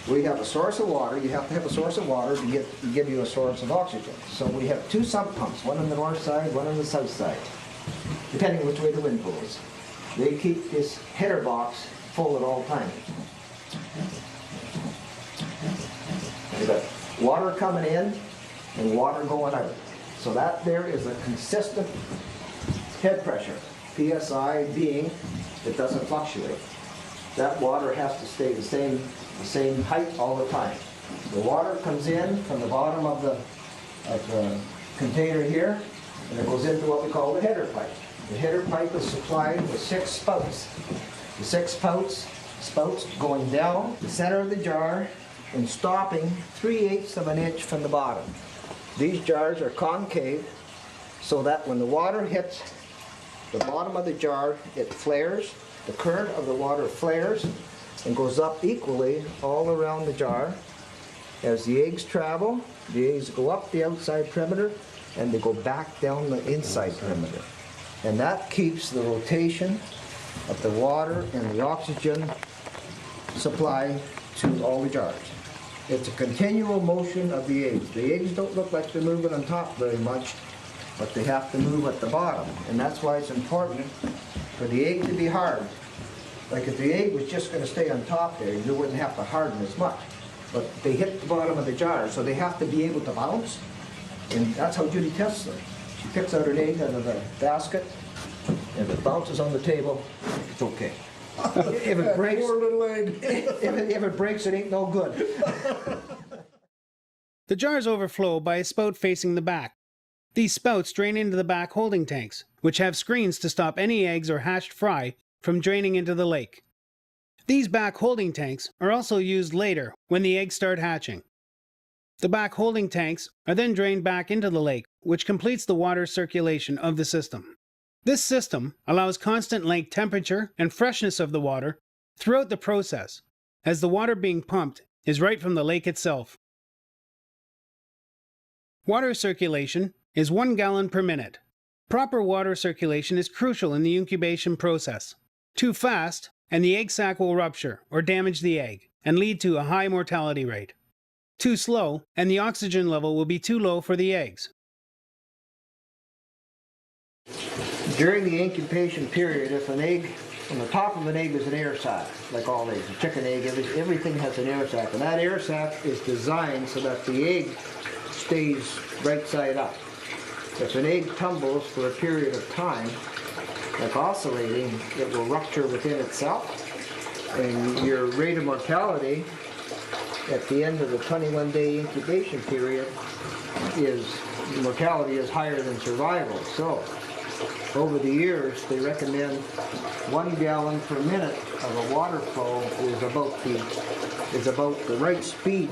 We have a source of water. You have to have a source of water to give you a source of oxygen. So we have two sump pumps, one on the north side, one on the south side, depending which way the wind blows. They keep this header box full at all times. We've got water coming in and water going out. So that there is a consistent head pressure. PSI being it doesn't fluctuate. That water has to stay the same height all the time. The water comes in from the bottom of the container here, and it goes into what we call the header pipe. The header pipe is supplied with 6 spouts. The 6 spouts going down the center of the jar and stopping 3/8 of an inch from the bottom. These jars are concave so that when the water hits the bottom of the jar, it flares. The current of the water flares and goes up equally all around the jar. As the eggs travel, the eggs go up the outside perimeter and they go back down the inside perimeter. And that keeps the rotation of the water and the oxygen supply to all the jars. It's a continual motion of the eggs. The eggs don't look like they're moving on top very much, but they have to move at the bottom. And that's why it's important for the egg to be hard. Like if the egg was just going to stay on top there, you wouldn't have to harden as much. But they hit the bottom of the jar, so they have to be able to bounce. And that's how Judy tests them. She picks out an egg out of the basket, and if it bounces on the table, it's okay. If it breaks, poor little egg. if it breaks, it ain't no good. The jars overflow by a spout facing the back. These spouts drain into the back holding tanks, which have screens to stop any eggs or hatched fry from draining into the lake. These back holding tanks are also used later when the eggs start hatching. The back holding tanks are then drained back into the lake, which completes the water circulation of the system. This system allows constant lake temperature and freshness of the water throughout the process, as the water being pumped is right from the lake itself. Water circulation is 1 gallon per minute. Proper water circulation is crucial in the incubation process. Too fast, and the egg sac will rupture or damage the egg and lead to a high mortality rate. Too slow, and the oxygen level will be too low for the eggs. During the incubation period, if an egg, on the top of an egg is an air sac, like all eggs, a chicken egg, everything has an air sac, and that air sac is designed so that the egg stays right side up. If an egg tumbles for a period of time, like oscillating, it will rupture within itself, and your rate of mortality at the end of the 21-day incubation period mortality is higher than survival. So, over the years, they recommend 1 gallon per minute of a water flow is about the right speed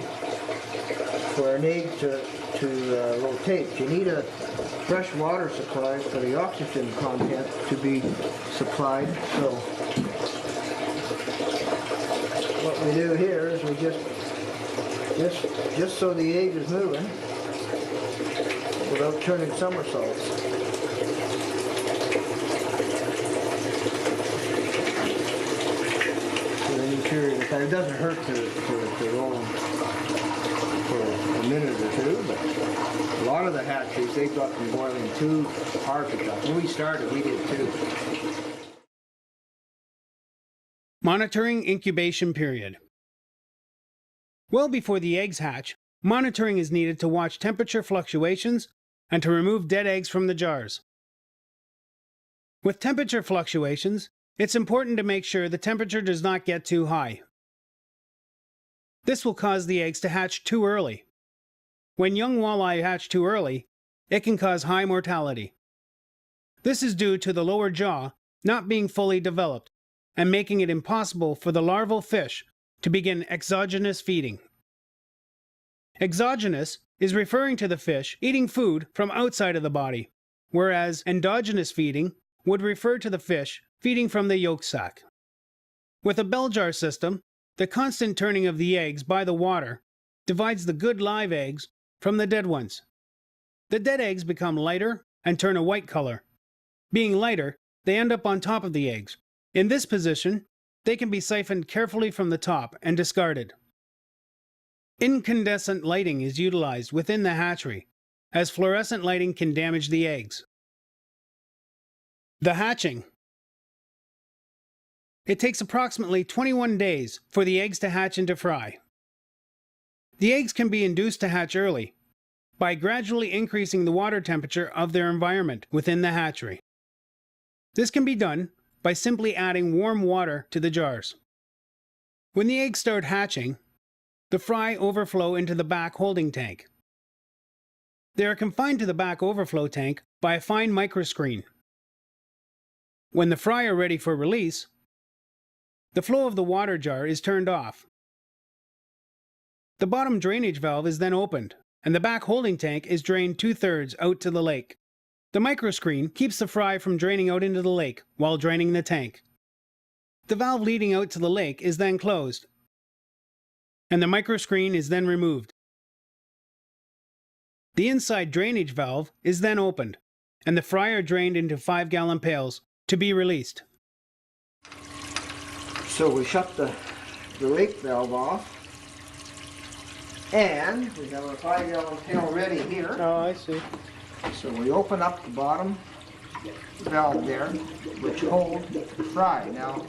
for an egg to rotate. You need a fresh water supply for the oxygen content to be supplied. So what we do here is we just so the egg is moving without turning somersaults. For any period of time. It doesn't hurt to roll them for a minute or two, but a lot of the hatcheries, they've got them boiling too hard to drop. When we started, we did too. Monitoring incubation period. Well before the eggs hatch, monitoring is needed to watch temperature fluctuations and to remove dead eggs from the jars. With temperature fluctuations, it's important to make sure the temperature does not get too high. This will cause the eggs to hatch too early. When young walleye hatch too early, it can cause high mortality. This is due to the lower jaw not being fully developed and making it impossible for the larval fish to begin exogenous feeding. Exogenous is referring to the fish eating food from outside of the body, whereas endogenous feeding would refer to the fish feeding from the yolk sac. With a bell jar system, the constant turning of the eggs by the water divides the good live eggs from the dead ones. The dead eggs become lighter and turn a white color. Being lighter, they end up on top of the eggs. In this position, they can be siphoned carefully from the top and discarded. Incandescent lighting is utilized within the hatchery, as fluorescent lighting can damage the eggs. The hatching. It takes approximately 21 days for the eggs to hatch into fry. The eggs can be induced to hatch early by gradually increasing the water temperature of their environment within the hatchery. This can be done by simply adding warm water to the jars. When the eggs start hatching, the fry overflow into the back holding tank. They are confined to the back overflow tank by a fine microscreen. When the fry are ready for release, the flow of the water jar is turned off. The bottom drainage valve is then opened, and the back holding tank is drained 2/3 out to the lake. The microscreen keeps the fry from draining out into the lake while draining the tank. The valve leading out to the lake is then closed, and the microscreen is then removed. The inside drainage valve is then opened, and the fry are drained into 5-gallon pails to be released. So we shut the lake valve off, and we have our 5-gallon pail ready here. Oh, I see. So we open up the bottom valve there, which holds the fry. Now,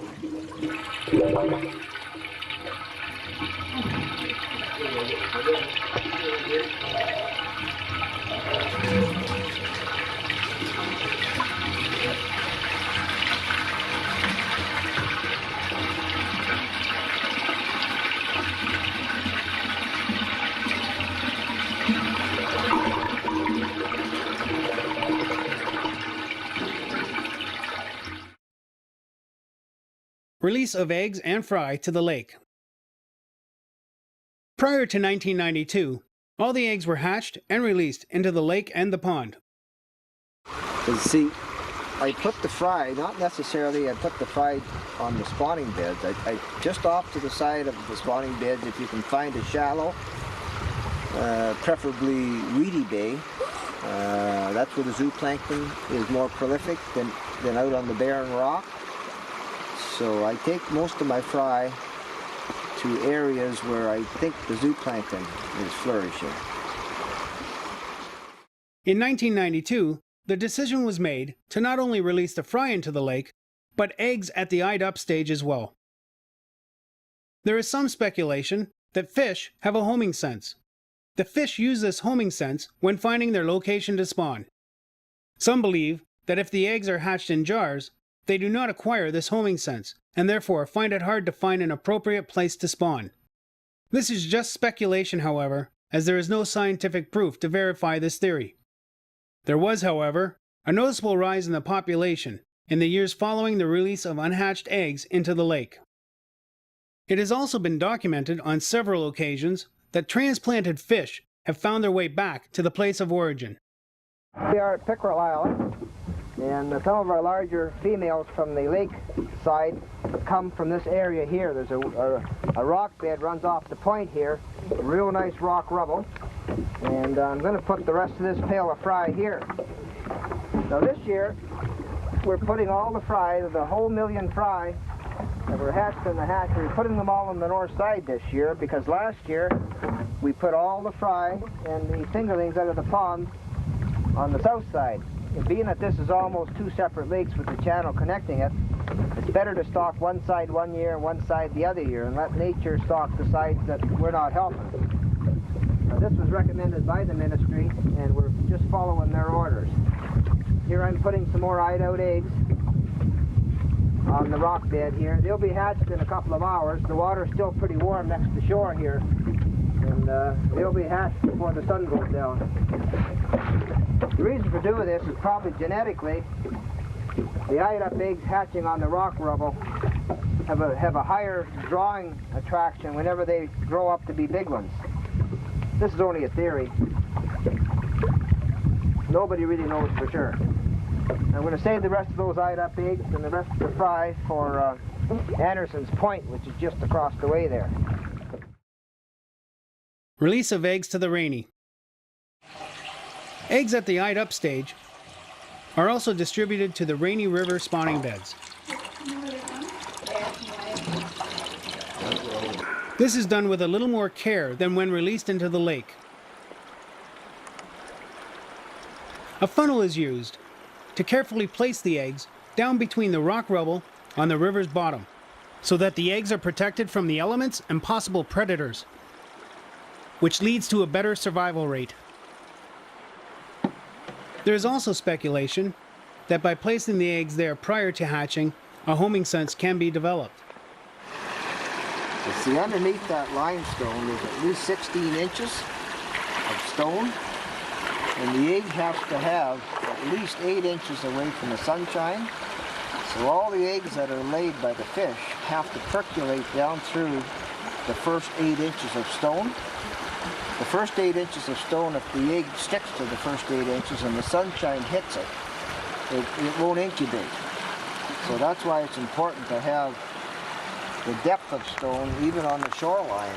Release of eggs and fry to the lake. Prior to 1992, all the eggs were hatched and released into the lake and the pond. see, I put the fry, not necessarily I put the fry on the spawning beds. I just off to the side of the spawning beds, if you can find a shallow, preferably reedy bay. That's where the zooplankton is more prolific than out on the barren rock. So I take most of my fry to areas where I think the zooplankton is flourishing. In 1992, the decision was made to not only release the fry into the lake, but eggs at the eyed-up stage as well. There is some speculation that fish have a homing sense. The fish use this homing sense when finding their location to spawn. Some believe that if the eggs are hatched in jars, they do not acquire this homing sense, and therefore find it hard to find an appropriate place to spawn. This is just speculation, however, as there is no scientific proof to verify this theory. There was, however, a noticeable rise in the population in the years following the release of unhatched eggs into the lake. It has also been documented on several occasions that transplanted fish have found their way back to the place of origin. We are at Pickerel Island, and some of our larger females from the lake side come from this area here. There's a rock bed runs off the point here, real nice rock rubble, and I'm going to put the rest of this pail of fry here. Now this year we're putting all the fry, the whole million fry that were hatched in the hatchery, putting them all on the north side this year, because last year we put all the fry and the fingerlings out of the pond on the south side. And being that this is almost two separate lakes with the channel connecting it, it's better to stock one side one year and one side the other year, and let nature stock the sides that we're not helping. Now, this was recommended by the ministry, and we're just following their orders. Here I'm putting some more eyed-out eggs on the rock bed here. They'll be hatched in a couple of hours. The water's still pretty warm next to shore here, and they'll be hatched before the sun goes down. The reason for doing this is probably genetically, the eyed-up eggs hatching on the rock rubble have a higher drawing attraction whenever they grow up to be big ones. This is only a theory. Nobody really knows for sure. I'm going to save the rest of those eyed-up eggs and the rest of the fry for Anderson's Point, which is just across the way there. Release of eggs to the Rainy. Eggs at the eyed-up stage are also distributed to the Rainy River spawning beds. This is done with a little more care than when released into the lake. A funnel is used to carefully place the eggs down between the rock rubble on the river's bottom, so that the eggs are protected from the elements and possible predators, which leads to a better survival rate. There is also speculation that by placing the eggs there prior to hatching, a homing sense can be developed. You see, underneath that limestone is at least 16 inches of stone, and the egg has to have at least 8 inches away from the sunshine. So all the eggs that are laid by the fish have to percolate down through the first 8 inches of stone. The first 8 inches of stone, if the egg sticks to the first 8 inches and the sunshine hits it, it won't incubate. So that's why it's important to have the depth of stone even on the shoreline.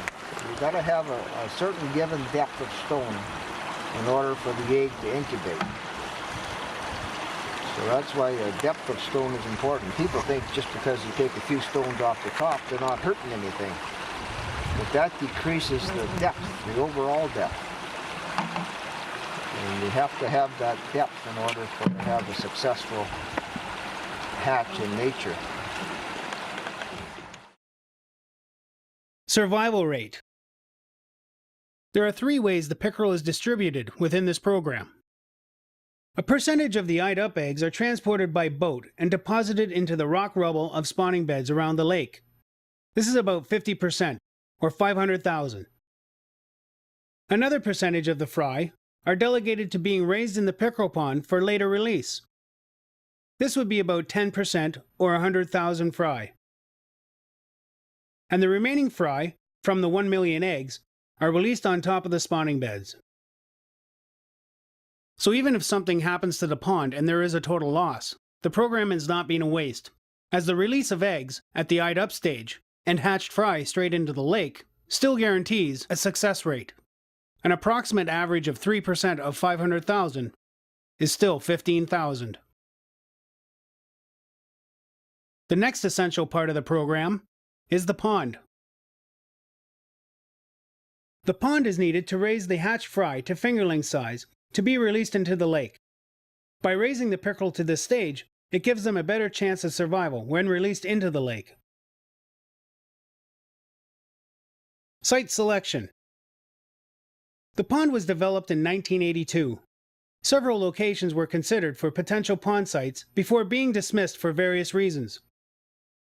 You've got to have a certain given depth of stone in order for the egg to incubate. So that's why the depth of stone is important. People think just because you take a few stones off the top, they're not hurting anything. But that decreases the depth, the overall depth. And you have to have that depth in order to have a successful hatch in nature. Survival rate. There are 3 ways the pickerel is distributed within this program. A percentage of the eyed-up eggs are transported by boat and deposited into the rock rubble of spawning beds around the lake. This is about 50%, or 500,000. Another percentage of the fry are delegated to being raised in the pickerel pond for later release. This would be about 10%, or 100,000 fry. And the remaining fry, from the 1 million eggs, are released on top of the spawning beds. So even if something happens to the pond and there is a total loss, the program is not being a waste, as the release of eggs at the eyed-up stage and hatched fry straight into the lake still guarantees a success rate. An approximate average of 3% of 500,000 is still 15,000. The next essential part of the program is the pond. The pond is needed to raise the hatched fry to fingerling size to be released into the lake. By raising the pickerel to this stage, it gives them a better chance of survival when released into the lake. Site selection. The pond was developed in 1982. Several locations were considered for potential pond sites before being dismissed for various reasons.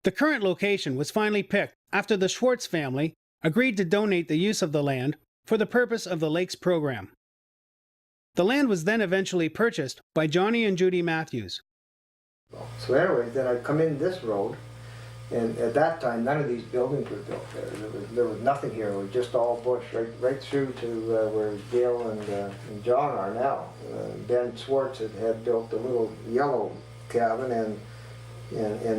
The current location was finally picked after the Schwartz family agreed to donate the use of the land for the purpose of the lake's program. The land was then eventually purchased by Johnny and Judy Matthews. So anyway, then I'd come in this road, and at that time none of these buildings were built there. There was nothing here. It was just all bush, right through to where Gail and John are now. Ben Schwartz had built the little yellow cabin and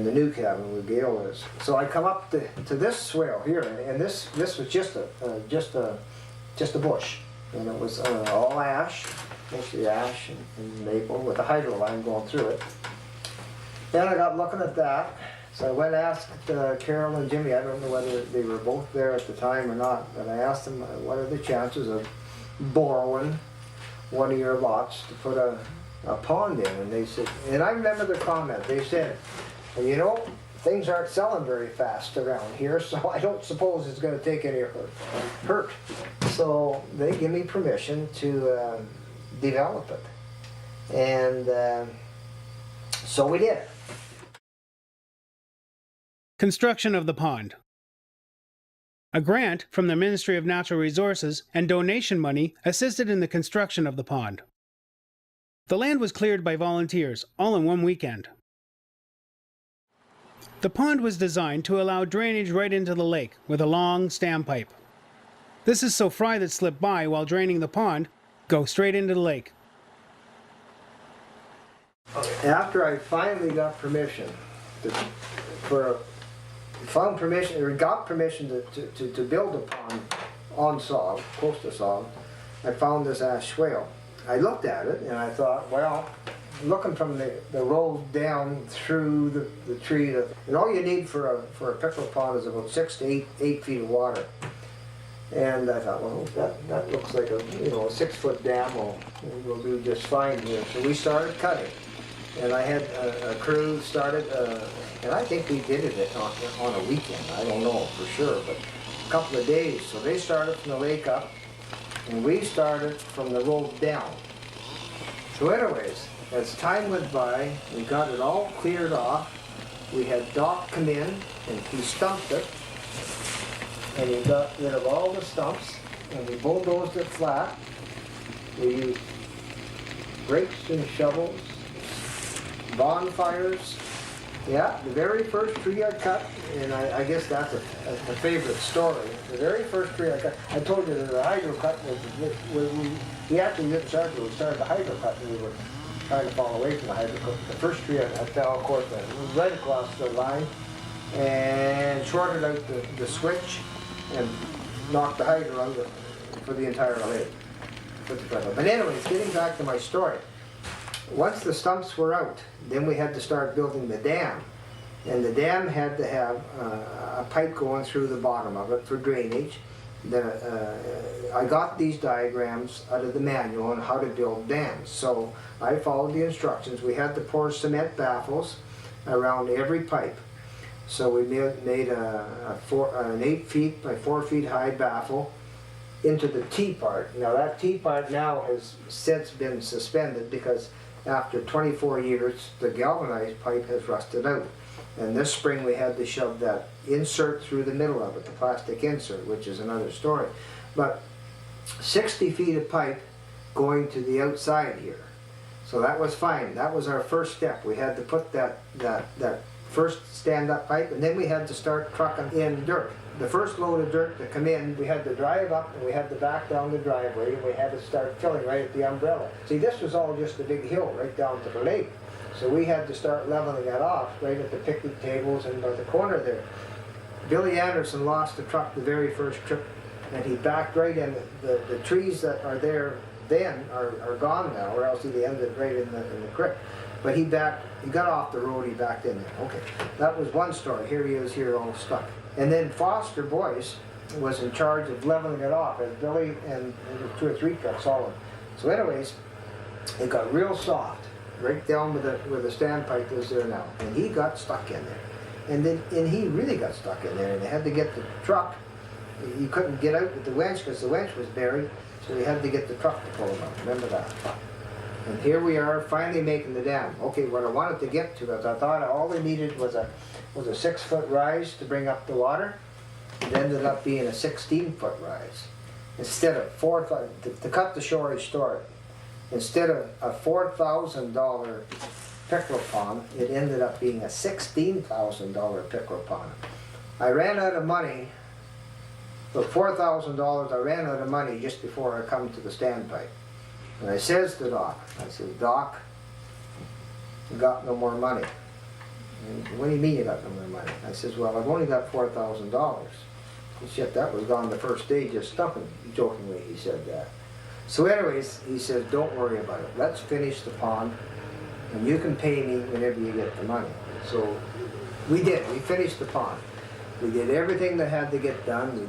the new cabin where Gail is. So I come up to this swale here, and this was just a bush, and it was all ash, mostly ash and maple with a hydro line going through it. Then I got looking at that, so I went and asked Carol and Jimmy. I don't know whether they were both there at the time or not, but I asked them what are the chances of borrowing one of your lots to put a pond in, and they said, and I remember their comment, they said, well, you know, things aren't selling very fast around here, so I don't suppose it's going to take any hurt. So they give me permission to develop it, and so we did. Construction of the pond. A grant from the Ministry of Natural Resources and donation money assisted in the construction of the pond. The land was cleared by volunteers, all in one weekend. The pond was designed to allow drainage right into the lake with a long standpipe. This is so fry that slip by while draining the pond go straight into the lake. After I finally got permission got permission to build a pond on Sog, close to Sog, I found this ash swale. I looked at it and I thought, well, looking from the road down through the tree, and all you need for a pickerel pond is about 6 to 8 feet of water. And I thought, well, that looks like a 6-foot dam will do just fine here. So we started cutting, and I had a crew started, and I think we did it on a weekend. I don't know for sure, but a couple of days. So they started from the lake up, and we started from the road down. So anyways, as time went by, we got it all cleared off. We had Doc come in, and he stumped it, and he got rid of all the stumps, and we bulldozed it flat. We used rakes and shovels, bonfires. Yeah, the very first tree I cut, and I guess that's a favorite story. The very first tree I cut, I told you that the hydro cut we actually didn't start it, we started the hydro cut, and we were trying to fall away from the hydro cut. The first tree I fell, of course, right across the line, and shorted out the switch, and knocked the hydro out for the entire lake. But anyways, getting back to my story. Once the stumps were out, then we had to start building the dam. And the dam had to have a pipe going through the bottom of it for drainage. Then I got these diagrams out of the manual on how to build dams. So I followed the instructions. We had to pour cement baffles around every pipe. So we made an 8 feet by 4 feet high baffle into the T part. Now that T part now has since been suspended because after 24 years the galvanized pipe has rusted out. And this spring we had to shove that insert through the middle of it, the plastic insert, which is another story. But 60 feet of pipe going to the outside here. So that was fine. That was our first step. We had to put that first stand-up pipe, and then we had to start trucking in dirt. The first load of dirt to come in, we had to drive up, and we had to back down the driveway, and we had to start filling right at the umbrella. See, this was all just a big hill right down to the lake. So we had to start leveling that off right at the picnic tables and by the corner there. Billy Anderson lost the truck the very first trip, and he backed right in. The trees that are there then are gone now, or else he'd ended right in the creek. But he got off the road, he backed in there. Okay, that was one story. Here he is here all stuck. And then Foster Boyce was in charge of leveling it off, as Billy and 2 or 3 trucks all of them. So anyways, it got real soft, right down where the standpipe is there now. And he got stuck in there. And he really got stuck in there, and they had to get the truck. You couldn't get out with the winch because the winch was buried, so we had to get the truck to pull him out. Remember that? And here we are finally making the dam. Okay, what I wanted to get to is I thought all we needed was a 6-foot rise to bring up the water. It ended up being a 16-foot rise. Instead of to cut the short story, instead of a $4,000 pickerel pond, it ended up being a $16,000 pickerel pond. I ran out of money. For $4,000, I ran out of money just before I come to the standpipe. And I says to Doc, I says, Doc, you got no more money. And what do you mean you got no more money? I says, well, I've only got $4,000. Shit, that was gone the first day, just stumping. Jokingly, he said that. So anyways, he says, don't worry about it. Let's finish the pond, and you can pay me whenever you get the money. So we did. We finished the pond. We did everything that had to get done. We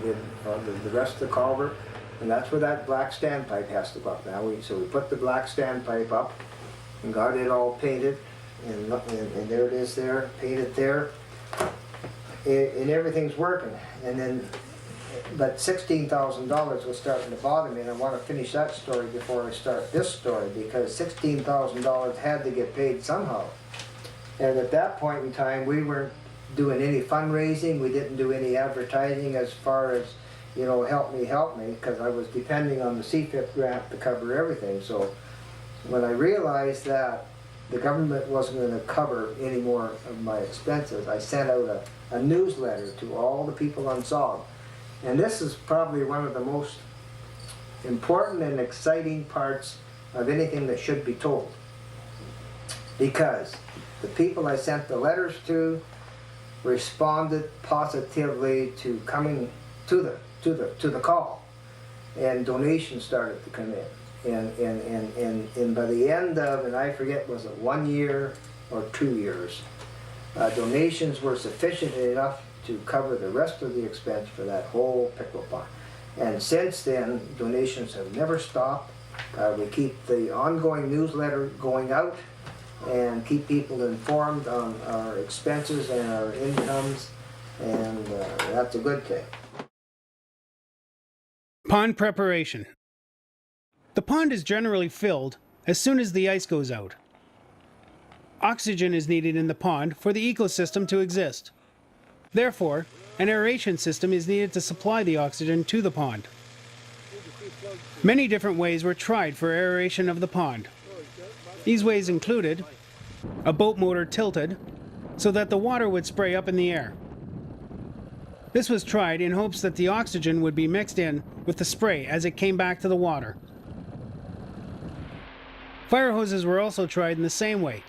did the rest of the culvert. And that's where that black standpipe has to go up now. So we put the black standpipe up and got it all painted, and there it is there, painted there, and everything's working. And then, but $16,000 was starting to bother me, and I want to finish that story before I start this story, because $16,000 had to get paid somehow. And at that point in time, we weren't doing any fundraising. We didn't do any advertising as far as, you know, help me, because I was depending on the CFIP grant to cover everything. So when I realized that the government wasn't going to cover any more of my expenses, I sent out a newsletter to all the people on SOG. And this is probably one of the most important and exciting parts of anything that should be told. because the people I sent the letters to responded positively to coming to the call, and donations started to come in. And by the end of, and I forget, was it 1 year or 2 years, donations were sufficient enough to cover the rest of the expense for that whole pickerel pond. And since then, donations have never stopped. We keep the ongoing newsletter going out and keep people informed on our expenses and our incomes, and that's a good thing. Pond preparation. The pond is generally filled as soon as the ice goes out. Oxygen is needed in the pond for the ecosystem to exist. Therefore, an aeration system is needed to supply the oxygen to the pond. Many different ways were tried for aeration of the pond. These ways included a boat motor tilted so that the water would spray up in the air. This was tried in hopes that the oxygen would be mixed in with the spray as it came back to the water. Fire hoses were also tried in the same way,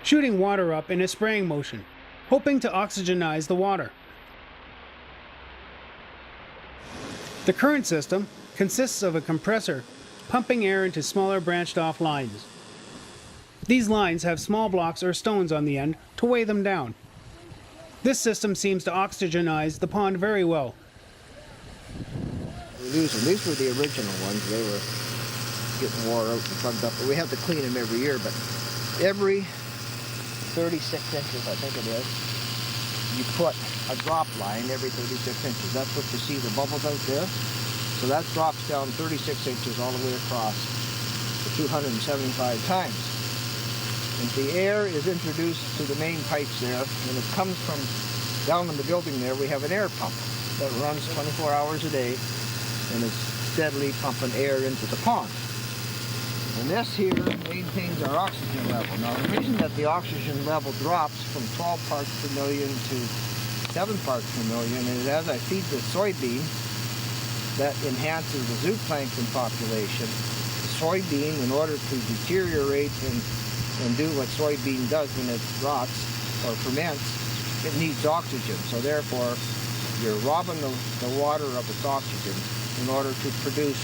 shooting water up in a spraying motion, hoping to oxygenize the water. The current system consists of a compressor pumping air into smaller branched off lines. These lines have small blocks or stones on the end to weigh them down. This system seems to oxygenize the pond very well. These were the original ones. They were getting wore out and plugged up. But we have to clean them every year. But every 36 inches, I think it is, you put a drop line every 36 inches. That's what you see the bubbles out there. So that drops down 36 inches all the way across for 275 times. And the air is introduced to the main pipes there, and it comes from down in the building there. We have an air pump that runs 24 hours a day, and it's steadily pumping air into the pond. And this here maintains our oxygen level. Now, the reason that the oxygen level drops from 12 parts per million to 7 parts per million is as I feed the soybean, that enhances the zooplankton population. The soybean, in order to deteriorate and do what soybean does when it rots or ferments, it needs oxygen. So therefore, you're robbing the water of its oxygen in order to produce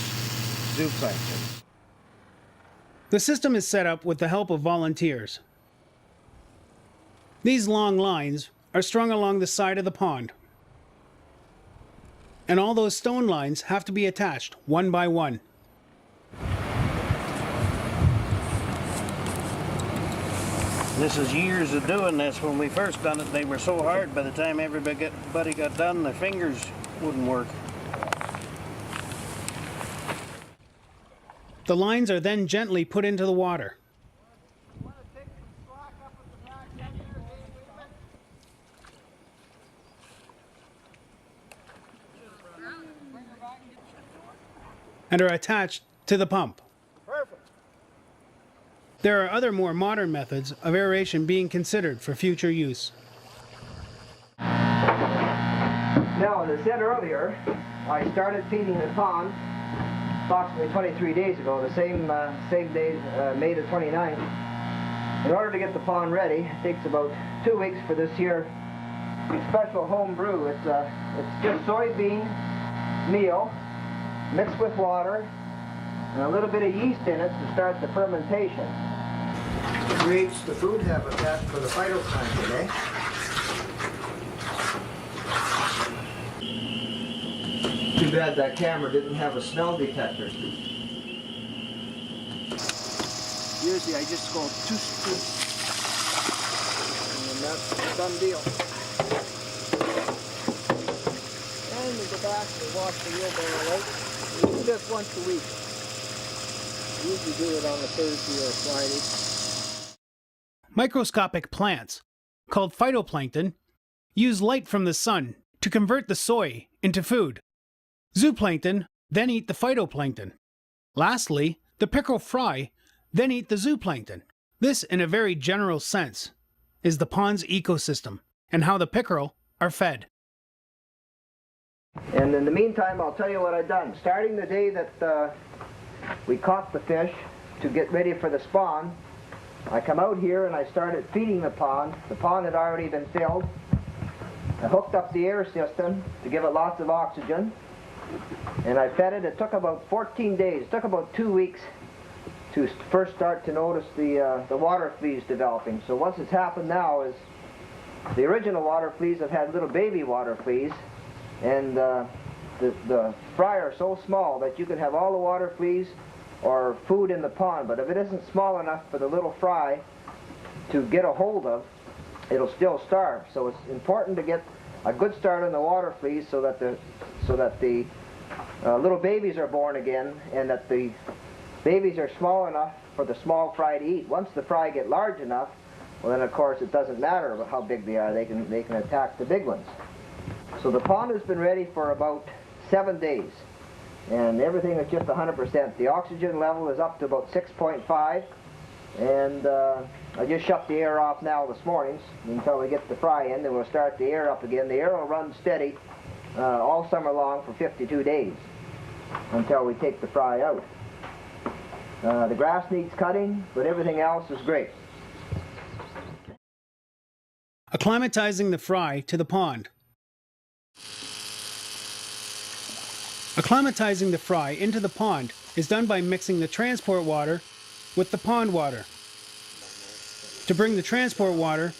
zooplankton. The system is set up with the help of volunteers. These long lines are strung along the side of the pond. And all those stone lines have to be attached one by one. This is years of doing this. When we first done it, they were so hard. By the time everybody got done, their fingers wouldn't work. The lines are then gently put into the water. And are attached to the pump. There are other more modern methods of aeration being considered for future use. Now, as I said earlier, I started feeding the pond approximately 23 days ago, the same day, May the 29th. In order to get the pond ready, it takes about 2 weeks for this here special home brew. It's just soybean meal mixed with water and a little bit of yeast in it to start the fermentation. It creates the food habitat for the phytoplankton, eh? Too bad that camera didn't have a smell detector. Usually I just go 2 scoops, and then that's a done deal. And we go back and we wash the wheelbarrow out. We do this once a week. We usually do it on a Thursday or a Friday. Microscopic plants, called phytoplankton, use light from the sun to convert the soy into food. Zooplankton then eat the phytoplankton. Lastly, the pickerel fry then eat the zooplankton. This, in a very general sense, is the pond's ecosystem and how the pickerel are fed. And in the meantime, I'll tell you what I've done. Starting the day that we caught the fish to get ready for the spawn, I come out here and I started feeding the pond. The pond had already been filled. I hooked up the air system to give it lots of oxygen, and I fed it. It took about 14 days. It took about 2 weeks to first start to notice the water fleas developing. So what's has happened now is the original water fleas have had little baby water fleas, and the fry are so small that you can have all the water fleas or food in the pond, but if it isn't small enough for the little fry to get a hold of, it'll still starve. So it's important to get a good start on the water fleas so that the little babies are born again, and that the babies are small enough for the small fry to eat. Once the fry get large enough, well then of course it doesn't matter how big they are. They can attack the big ones. So the pond has been ready for about 7 days, and everything is just 100%. The oxygen level is up to about 6.5, and I just shut the air off now this morning until we get the fry in, then we'll start the air up again. The air will run steady all summer long for 52 days until we take the fry out. The grass needs cutting, but everything else is great. Acclimatizing the fry to the pond. Acclimatizing the fry into the pond is done by mixing the transport water with the pond water to bring the transport water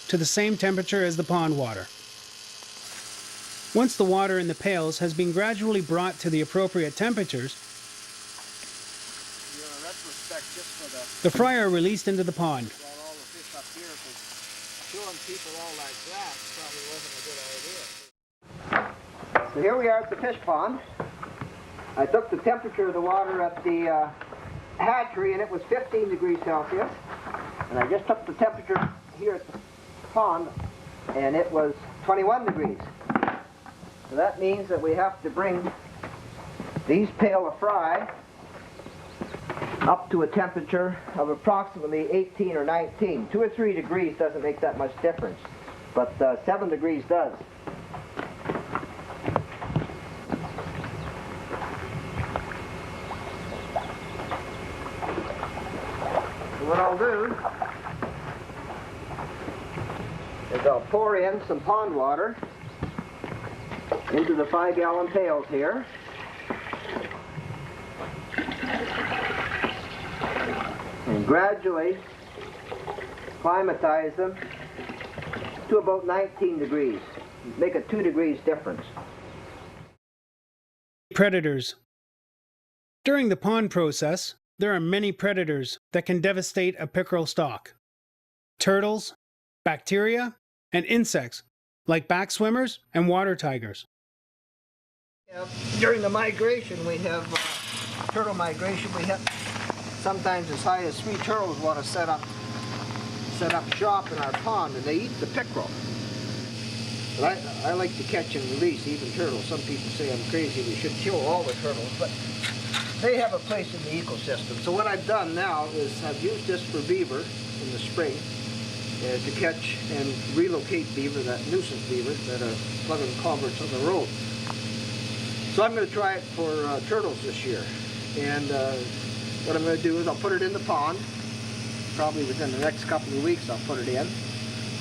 to the same temperature as the pond water. Once the water in the pails has been gradually brought to the appropriate temperatures, the fry are released into the pond. So here we are at the fish pond. I took the temperature of the water at the hatchery, and it was 15 degrees Celsius. And I just took the temperature here at the pond, and it was 21 degrees. So that means that we have to bring these pail of fry up to a temperature of approximately 18 or 19. 2 or 3 degrees doesn't make that much difference, but 7 degrees does. So what I'll do is I'll pour in some pond water into the 5-gallon pails here. And gradually acclimatize them to about 19 degrees. Make a 2 degrees difference. Predators. During the pond process, there are many predators that can devastate a pickerel stock. Turtles, bacteria, and insects like backswimmers and water tigers. During the migration, we have turtle migration. We have sometimes as high as 3 turtles want to set up shop in our pond, and they eat the pickerel. But I like to catch and release even turtles. Some people say I'm crazy, we should kill all the turtles, but they have a place in the ecosystem. So what I've done now is I've used this for beaver in the spring to catch and relocate beaver, that nuisance beaver that are plugging culverts on the road. So I'm going to try it for turtles this year. And what I'm going to do is I'll put it in the pond. Probably within the next couple of weeks I'll put it in.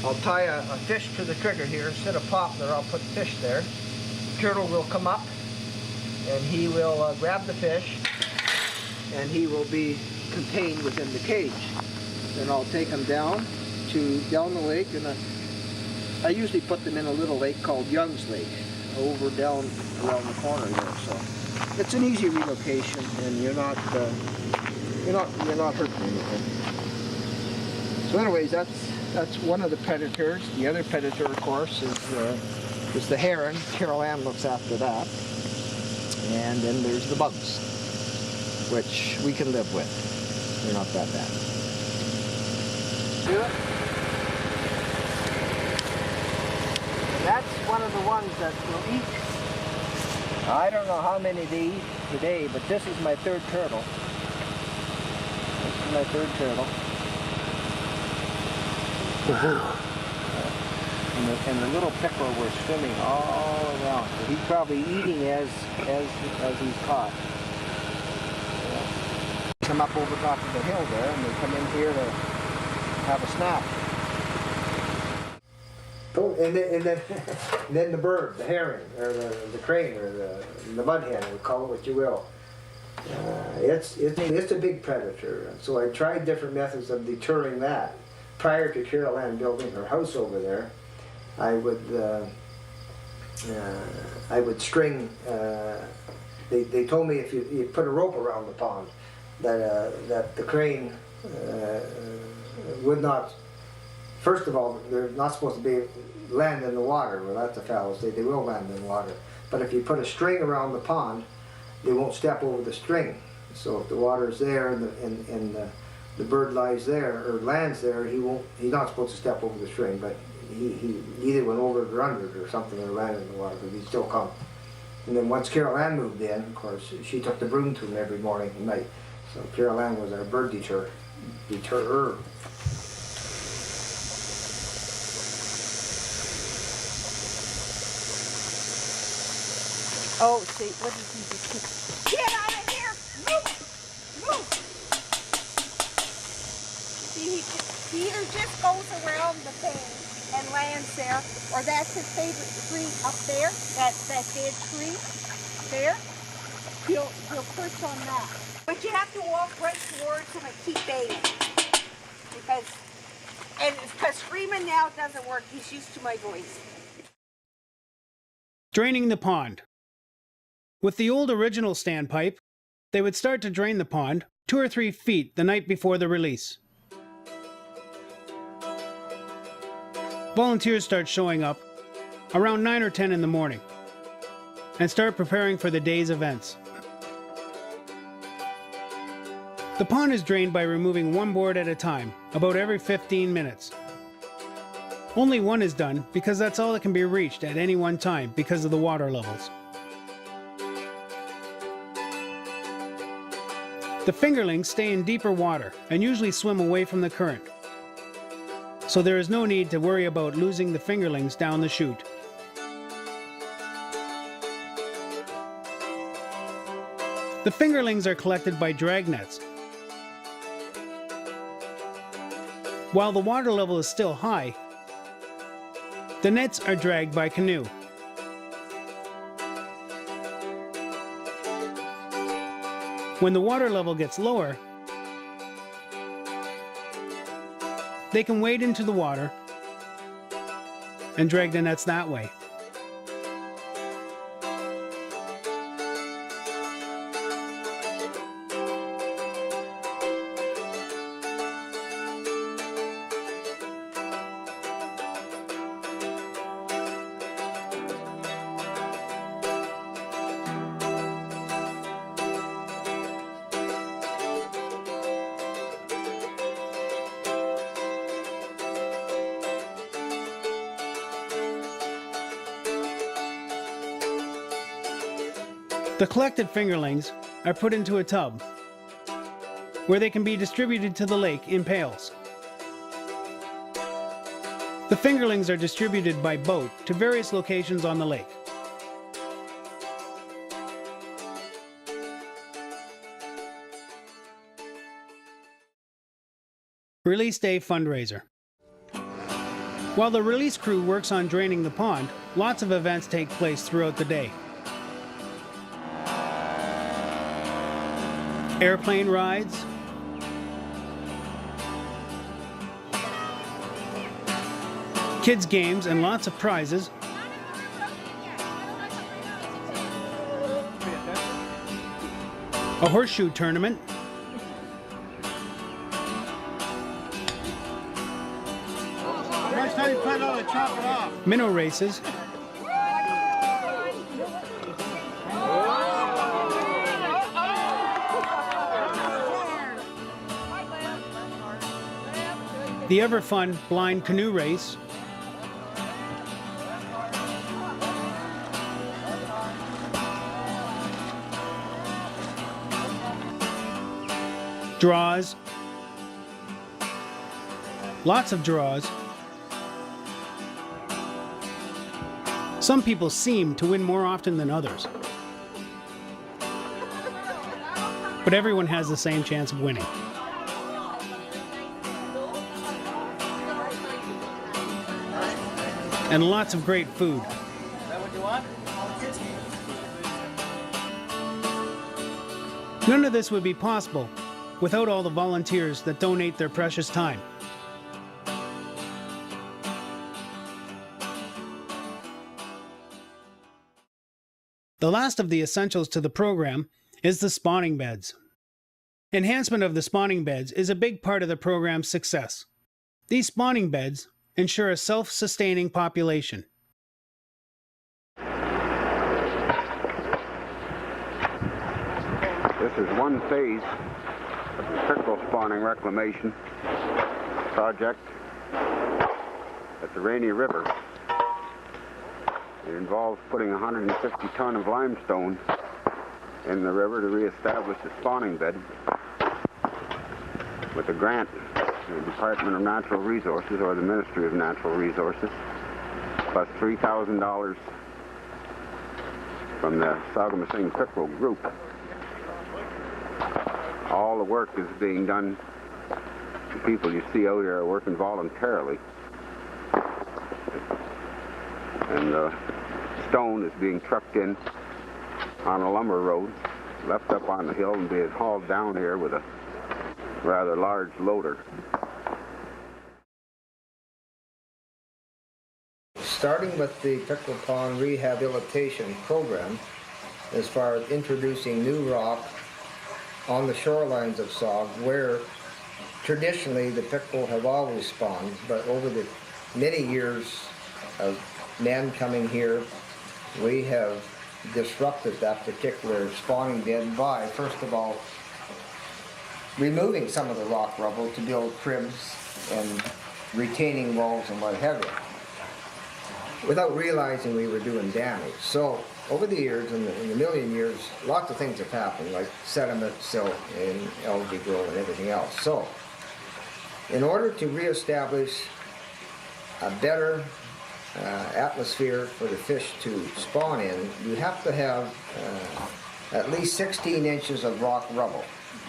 I'll tie a fish to the trigger here. Instead of poplar, I'll put fish there. The turtle will come up and he will grab the fish, and he will be contained within the cage. Then I'll take him down the lake, and I usually put them in a little lake called Young's Lake, over down around the corner there. So it's an easy relocation, and you're not hurting anything. So anyways, that's one of the predators. The other predator, of course, is the heron. Carol Ann looks after that. And then there's the bugs, which we can live with. They're not that bad. Do it. And that's one of the ones that will eat. I don't know how many they eat today, but this is my third turtle. This is my third turtle. Wow. And the little pickerel were swimming all around. So he's probably eating as he's caught. come up over top of the hill there, and they come in here to have a snack. Oh, and then the bird, the herring, or the crane, or the mud hen, call it what you will. It's a big predator, so I tried different methods of deterring that. Prior to Carol Ann building her house over there, I would string. They told me if you put a rope around the pond, that the crane would not. First of all, they're not supposed to be land in the water. Well, that's a fallacy. They will land in the water. But if you put a string around the pond, they won't step over the string. So if the water is there and the bird lies there or lands there, he's not supposed to step over the string. But he either went over it or under it or something and landed in the water, but he'd still come. And then once Carol Ann moved in, of course, she took the broom to him every morning and night. So Carol Ann was our bird deterrer. Oh, see, what did he do? Get out of here! Move! Move! See, he either just goes around the thing and lands there, or that's his favorite tree up there, that dead tree there. He'll perch on that. But you have to walk right towards him and keep baiting. Because screaming now doesn't work. He's used to my voice. Draining the pond. With the old original standpipe, they would start to drain the pond 2 or 3 feet the night before the release. Volunteers start showing up around 9 or 10 in the morning and start preparing for the day's events. The pond is drained by removing one board at a time, about every 15 minutes. Only one is done because that's all that can be reached at any one time because of the water levels. The fingerlings stay in deeper water and usually swim away from the current, so there is no need to worry about losing the fingerlings down the chute. The fingerlings are collected by drag nets. While the water level is still high, the nets are dragged by canoe. When the water level gets lower, they can wade into the water and drag the nets that way. The collected fingerlings are put into a tub, where they can be distributed to the lake in pails. The fingerlings are distributed by boat to various locations on the lake. Release Day fundraiser. While the release crew works on draining the pond, lots of events take place throughout the day. Airplane rides, kids games and lots of prizes, a horseshoe tournament, minnow races, the ever-fun blind canoe race, draws, lots of draws. Some people seem to win more often than others. but everyone has the same chance of winning. And lots of great food. Is that what you want? None of this would be possible without all the volunteers that donate their precious time. The last of the essentials to the program is the spawning beds. Enhancement of the spawning beds is a big part of the program's success. These spawning beds ensure a self-sustaining population. This is one phase of the pickerel spawning reclamation project at the Rainy River. It involves putting 150 ton of limestone in the river to reestablish the spawning bed with a grant from the Department of Natural Resources or the Ministry of Natural Resources, plus $3,000 from the Sagamihara Pickerel Group. All the work is being done. The people you see out here are working voluntarily. And the stone is being trucked in on a lumber road, left up on the hill and being hauled down here with a rather large loader. Starting with the pickerel pond rehabilitation program, as far as introducing new rock on the shorelines of Saug, where traditionally the pickerel have always spawned, but over the many years of men coming here, we have disrupted that particular spawning bed by, first of all, removing some of the rock rubble to build cribs and retaining walls and what have you, without realizing we were doing damage. So over the years, in the million years, lots of things have happened, like sediment, silt, and algae growth and everything else. So in order to reestablish a better atmosphere for the fish to spawn in, you have to have at least 16 inches of rock rubble,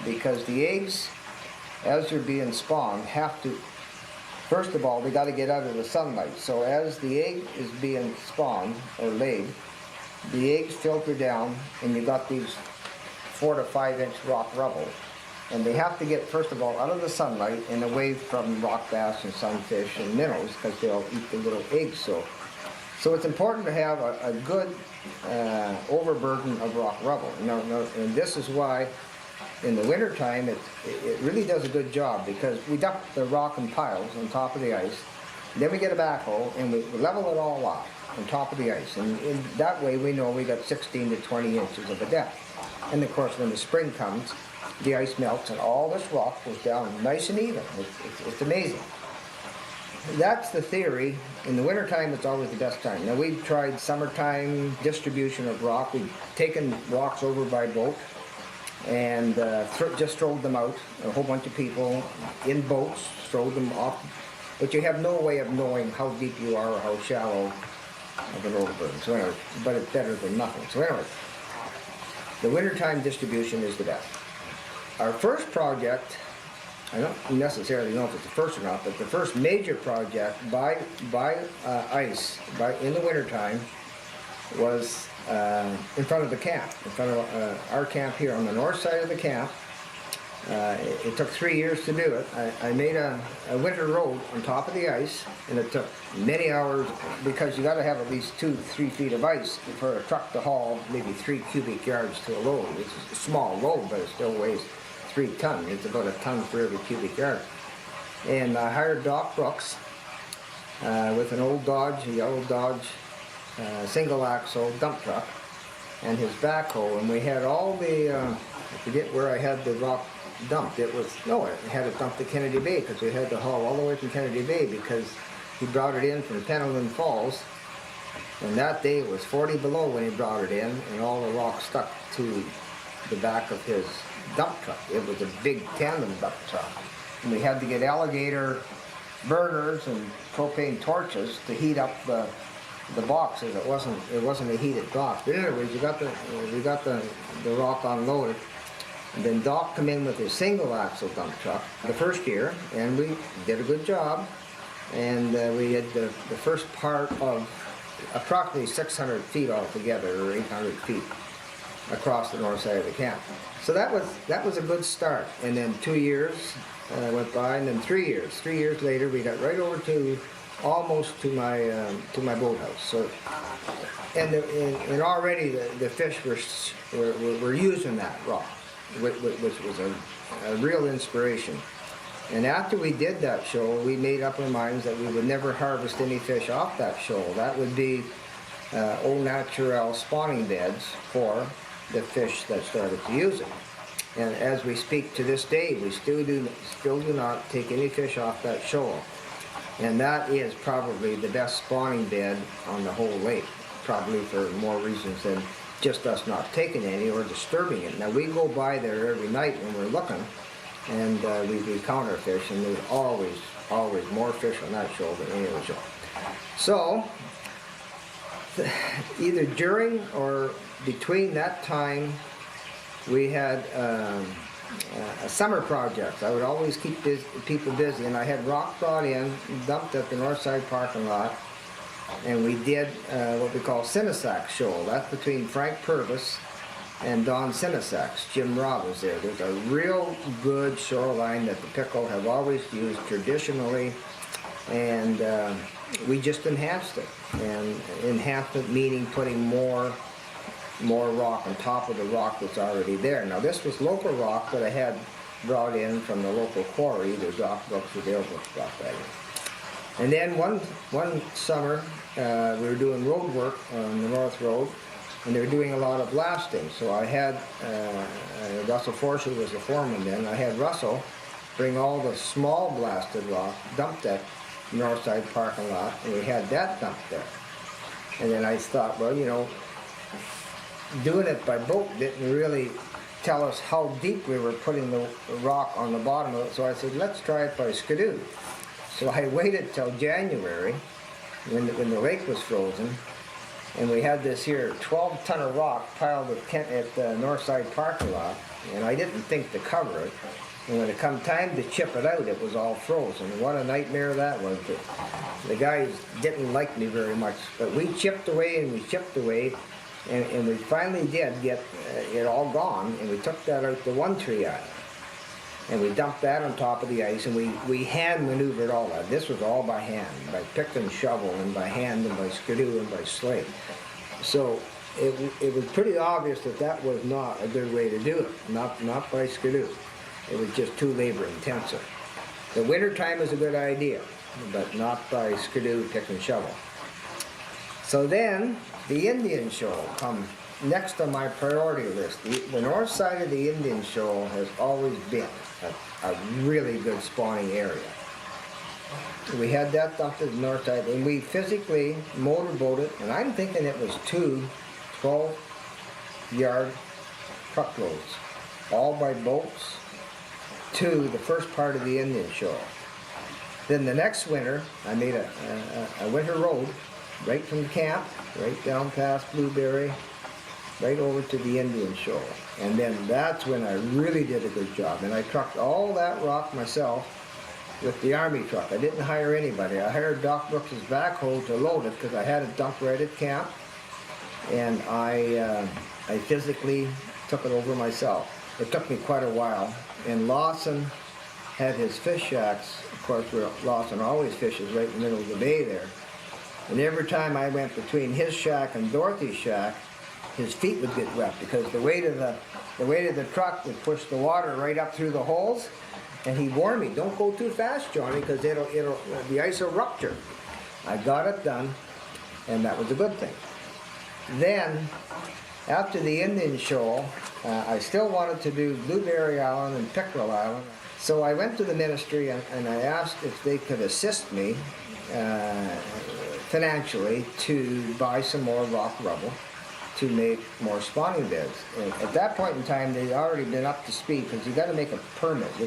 because the eggs, as they're being spawned, have to, first of all, they got to get out of the sunlight. So as the egg is being spawned or laid, the eggs filter down, and you got these 4 to 5 inch rock rubble, and they have to get, first of all, out of the sunlight and away from rock bass and sunfish and minnows, because they'll eat the little eggs. So it's important to have a good overburden of rock rubble. And this is why in the wintertime it really does a good job, because we dump the rock in piles on top of the ice, then we get a backhoe and we level it all off on top of the ice, and in that way we know we got 16 to 20 inches of a depth. And of course when the spring comes, the ice melts and all this rock goes down nice and even. It's amazing. That's the theory. In the wintertime, it's always the best time. Now, we've tried summertime distribution of rock. We've taken rocks over by boat and just throwed them out. A whole bunch of people in boats throwed them off. But you have no way of knowing how deep you are or how shallow of an overburden. So anyway, but it's better than nothing. So anyway, the wintertime distribution is the best. Our first project, I don't necessarily know if it's the first or not, but the first major project by ice in the wintertime was in front of the camp, in front of our camp here on the north side of the camp. It took 3 years to do it. I made a winter road on top of the ice, and it took many hours, because you got to have at least 2-3 feet of ice for a truck to haul maybe 3 cubic yards to a load. It's a small load, but it still weighs 3 tons. It's about a ton for every cubic yard. And I hired Doc Brooks with an old Dodge, a yellow Dodge single axle dump truck, and his backhoe, and we had all the, I forget where I had the rock dumped. I had it dumped at Kennedy Bay, because we had to haul all the way from Kennedy Bay, because he brought it in from Pendleton Falls, and that day it was 40 below when he brought it in, and all the rock stuck to the back of his dump truck. It was a big tandem dump truck, and we had to get alligator burners and propane torches to heat up the boxes. It wasn't a heated box. But anyways, we got the rock unloaded, And then Doc come in with his single axle dump truck the first year, and we did a good job. And we had the first part of approximately 600 feet altogether, or 800 feet across the north side of the camp. So that was a good start. And then 2 years went by, and then 3 years. 3 years later, we got right over to almost to my boathouse. So, and already the fish were using that rock, which was a real inspiration. And after we did that shoal, we made up our minds that we would never harvest any fish off that shoal. That would be au naturel spawning beds for the fish that started to use it. And as we speak to this day, we still do not take any fish off that shoal. And that is probably the best spawning bed on the whole lake, probably for more reasons than just us not taking any or disturbing it. Now, we go by there every night when we're looking, and we count our fish, and there's always more fish on that shoal than any other shoal. So, either during or between that time, we had summer projects. I would always keep people busy, and I had rock brought in, dumped at the Northside parking lot, and we did what we call Sinisac Shoal. That's between Frank Purvis and Don Sinisac's. Jim Robb was there. There's a real good shoreline that the Pickerel have always used traditionally, and we just enhanced it. And enhancement meaning putting more rock on top of the rock that's already there. Now this was local rock that I had brought in from the local quarry, either Doc Brooks or Dale Brooks brought that in. And then one summer we were doing road work on the North Road, and they were doing a lot of blasting. So I had Russell Forsey was the foreman then. I had Russell bring all the small blasted rock, dumped at Northside parking lot, and we had that dumped there. And then I thought, well, you know, doing it by boat didn't really tell us how deep we were putting the rock on the bottom of it, so I said, let's try it by skidoo. So I waited till January, when the lake was frozen, and we had this here 12-ton of rock piled at the Northside parking lot, and I didn't think to cover it. And when it come time to chip it out, it was all frozen. What a nightmare that was. The guys didn't like me very much, but we chipped away and we chipped away, and we finally did get it all gone, and we took that out to One Tree Island. And we dumped that on top of the ice, and we hand maneuvered all that. This was all by hand, by pick and shovel, and by hand, and by skidoo, and by slate. So it was pretty obvious that was not a good way to do it, not by skidoo. It was just too labor intensive. The winter time is a good idea, but not by skidoo, pick and shovel. So then the Indian Shoal come next on my priority list. The north side of the Indian Shoal has always been a really good spawning area. We had that dumped at the north side, and we physically motorboated, and I'm thinking it was 2 12-yard truckloads, all by boats, to the first part of the Indian Shoal. Then the next winter, I made a winter road right from the camp, right down past Blueberry, right over to the Indian Shoal. And then that's when I really did a good job. And I trucked all that rock myself with the Army truck. I didn't hire anybody. I hired Doc Brooks' backhoe to load it because I had it dumped right at camp. And I physically took it over myself. It took me quite a while. And Lawson had his fish shacks. Of course, Lawson always fishes right in the middle of the bay there. And every time I went between his shack and Dorothy's shack, his feet would get wet because the weight of the truck would push the water right up through the holes. And he warned me, don't go too fast, Johnny, because the ice will rupture. I got it done, and that was a good thing. Then, after the Indian Shoal, I still wanted to do Blueberry Island and Pickerel Island. So I went to the ministry and I asked if they could assist me financially to buy some more rock rubble to make more spawning beds. And at that point in time, they'd already been up to speed because you got to make a permit. You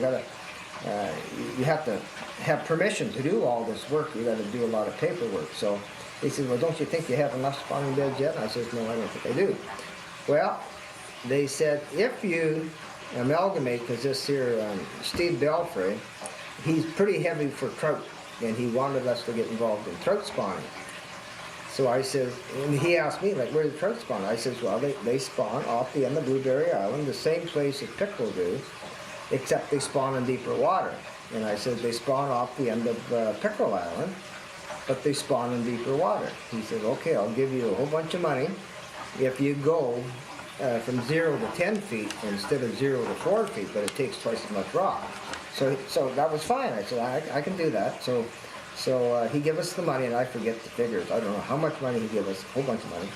have to have permission to do all this work. You got to do a lot of paperwork. So they said, well, don't you think you have enough spawning beds yet? And I said, no, I don't think I do. Well, they said, if you amalgamate, because this here, Steve Belfry, he's pretty heavy for trout, and he wanted us to get involved in trout spawning. So I said, and he asked me, like, where the trout spawn? I said, well, they spawn off the end of Blueberry Island, the same place as pickerel do, except they spawn in deeper water. And I said, they spawn off the end of Pickerel Island, but they spawn in deeper water. He said, okay, I'll give you a whole bunch of money if you go from 0 to 10 feet instead of 0 to 4 feet, but it takes twice as much rock. So that was fine. I said, I can do that. So he gave us the money, and I forget the figures. I don't know how much money he gave us, a whole bunch of money.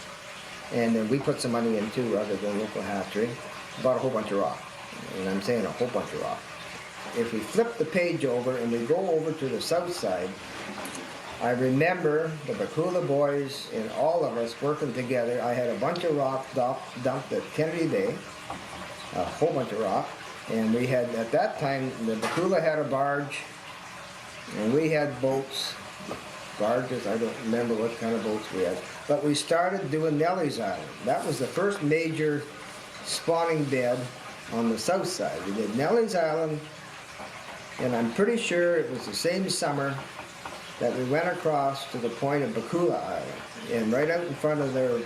And then we put some money in too, other than local hatchery, bought a whole bunch of rock. And I'm saying a whole bunch of rock. If we flip the page over and we go over to the south side, I remember the Bakula boys and all of us working together. I had a bunch of rock dumped at Kennedy Bay, a whole bunch of rock. And we had, at that time, the Bakula had a barge, and we had boats, barges, I don't remember what kind of boats we had. But we started doing Nellie's Island. That was the first major spawning bed on the south side. We did Nellie's Island, and I'm pretty sure it was the same summer that we went across to the point of Bakula Island. And right out in front of their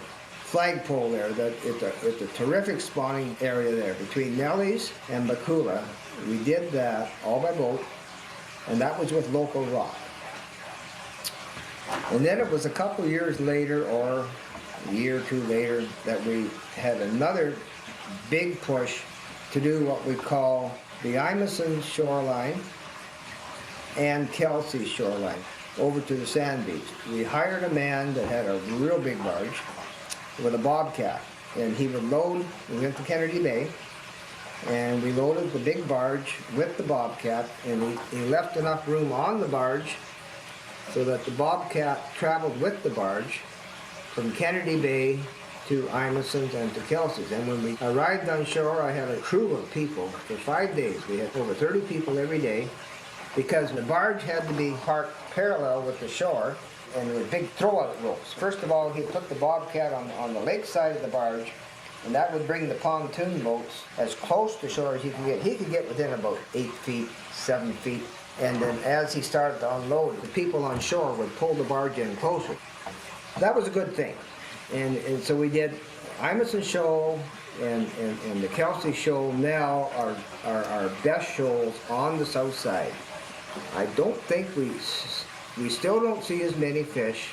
flagpole there, it's a terrific spawning area there between Nellie's and Bakula. We did that all by boat, and that was with local rock. And then it was a couple years later, or a year or two later, that we had another big push to do what we call the Imison shoreline and Kelsey shoreline over to the sand beach. We hired a man that had a real big barge with a bobcat, and he would load, we went to Kennedy Bay, and we loaded the big barge with the bobcat, and he left enough room on the barge so that the bobcat traveled with the barge from Kennedy Bay to Imison's and to Kelsey's. And when we arrived on shore, I had a crew of people for 5 days. We had over 30 people every day, because the barge had to be parked parallel with the shore, and there were big throw-out ropes. First of all, he put the bobcat on the lake side of the barge, and that would bring the pontoon boats as close to shore as he could get. He could get within about 8 feet, 7 feet, and then as he started to unload, the people on shore would pull the barge in closer. That was a good thing. And so we did Imison Shoal and the Kelsey Shoal now are our best shoals on the south side. I don't think we still don't see as many fish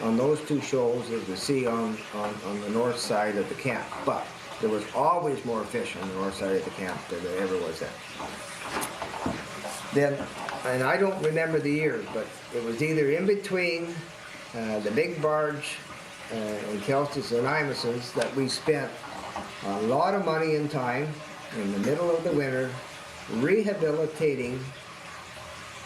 on those two shoals as we see on the north side of the camp, but there was always more fish on the north side of the camp than there ever was there. Then, and I don't remember the years, but it was either in between the big barge and Kelsey's and Imison's that we spent a lot of money and time in the middle of the winter rehabilitating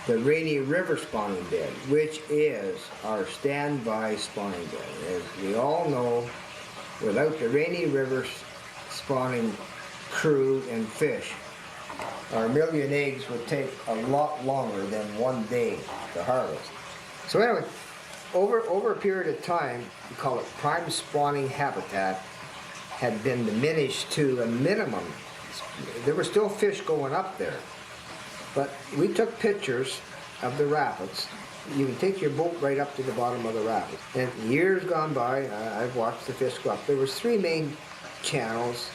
the Rainy River spawning bed, which is our standby spawning bed. As we all know, without the Rainy River spawning crew and fish, our million eggs would take a lot longer than 1 day to harvest. So anyway, over a period of time, we call it prime spawning habitat, had been diminished to a minimum. There were still fish going up there, but we took pictures of the rapids. You can take your boat right up to the bottom of the rapids. And years gone by, I've watched the fish go up. There was 3 main channels.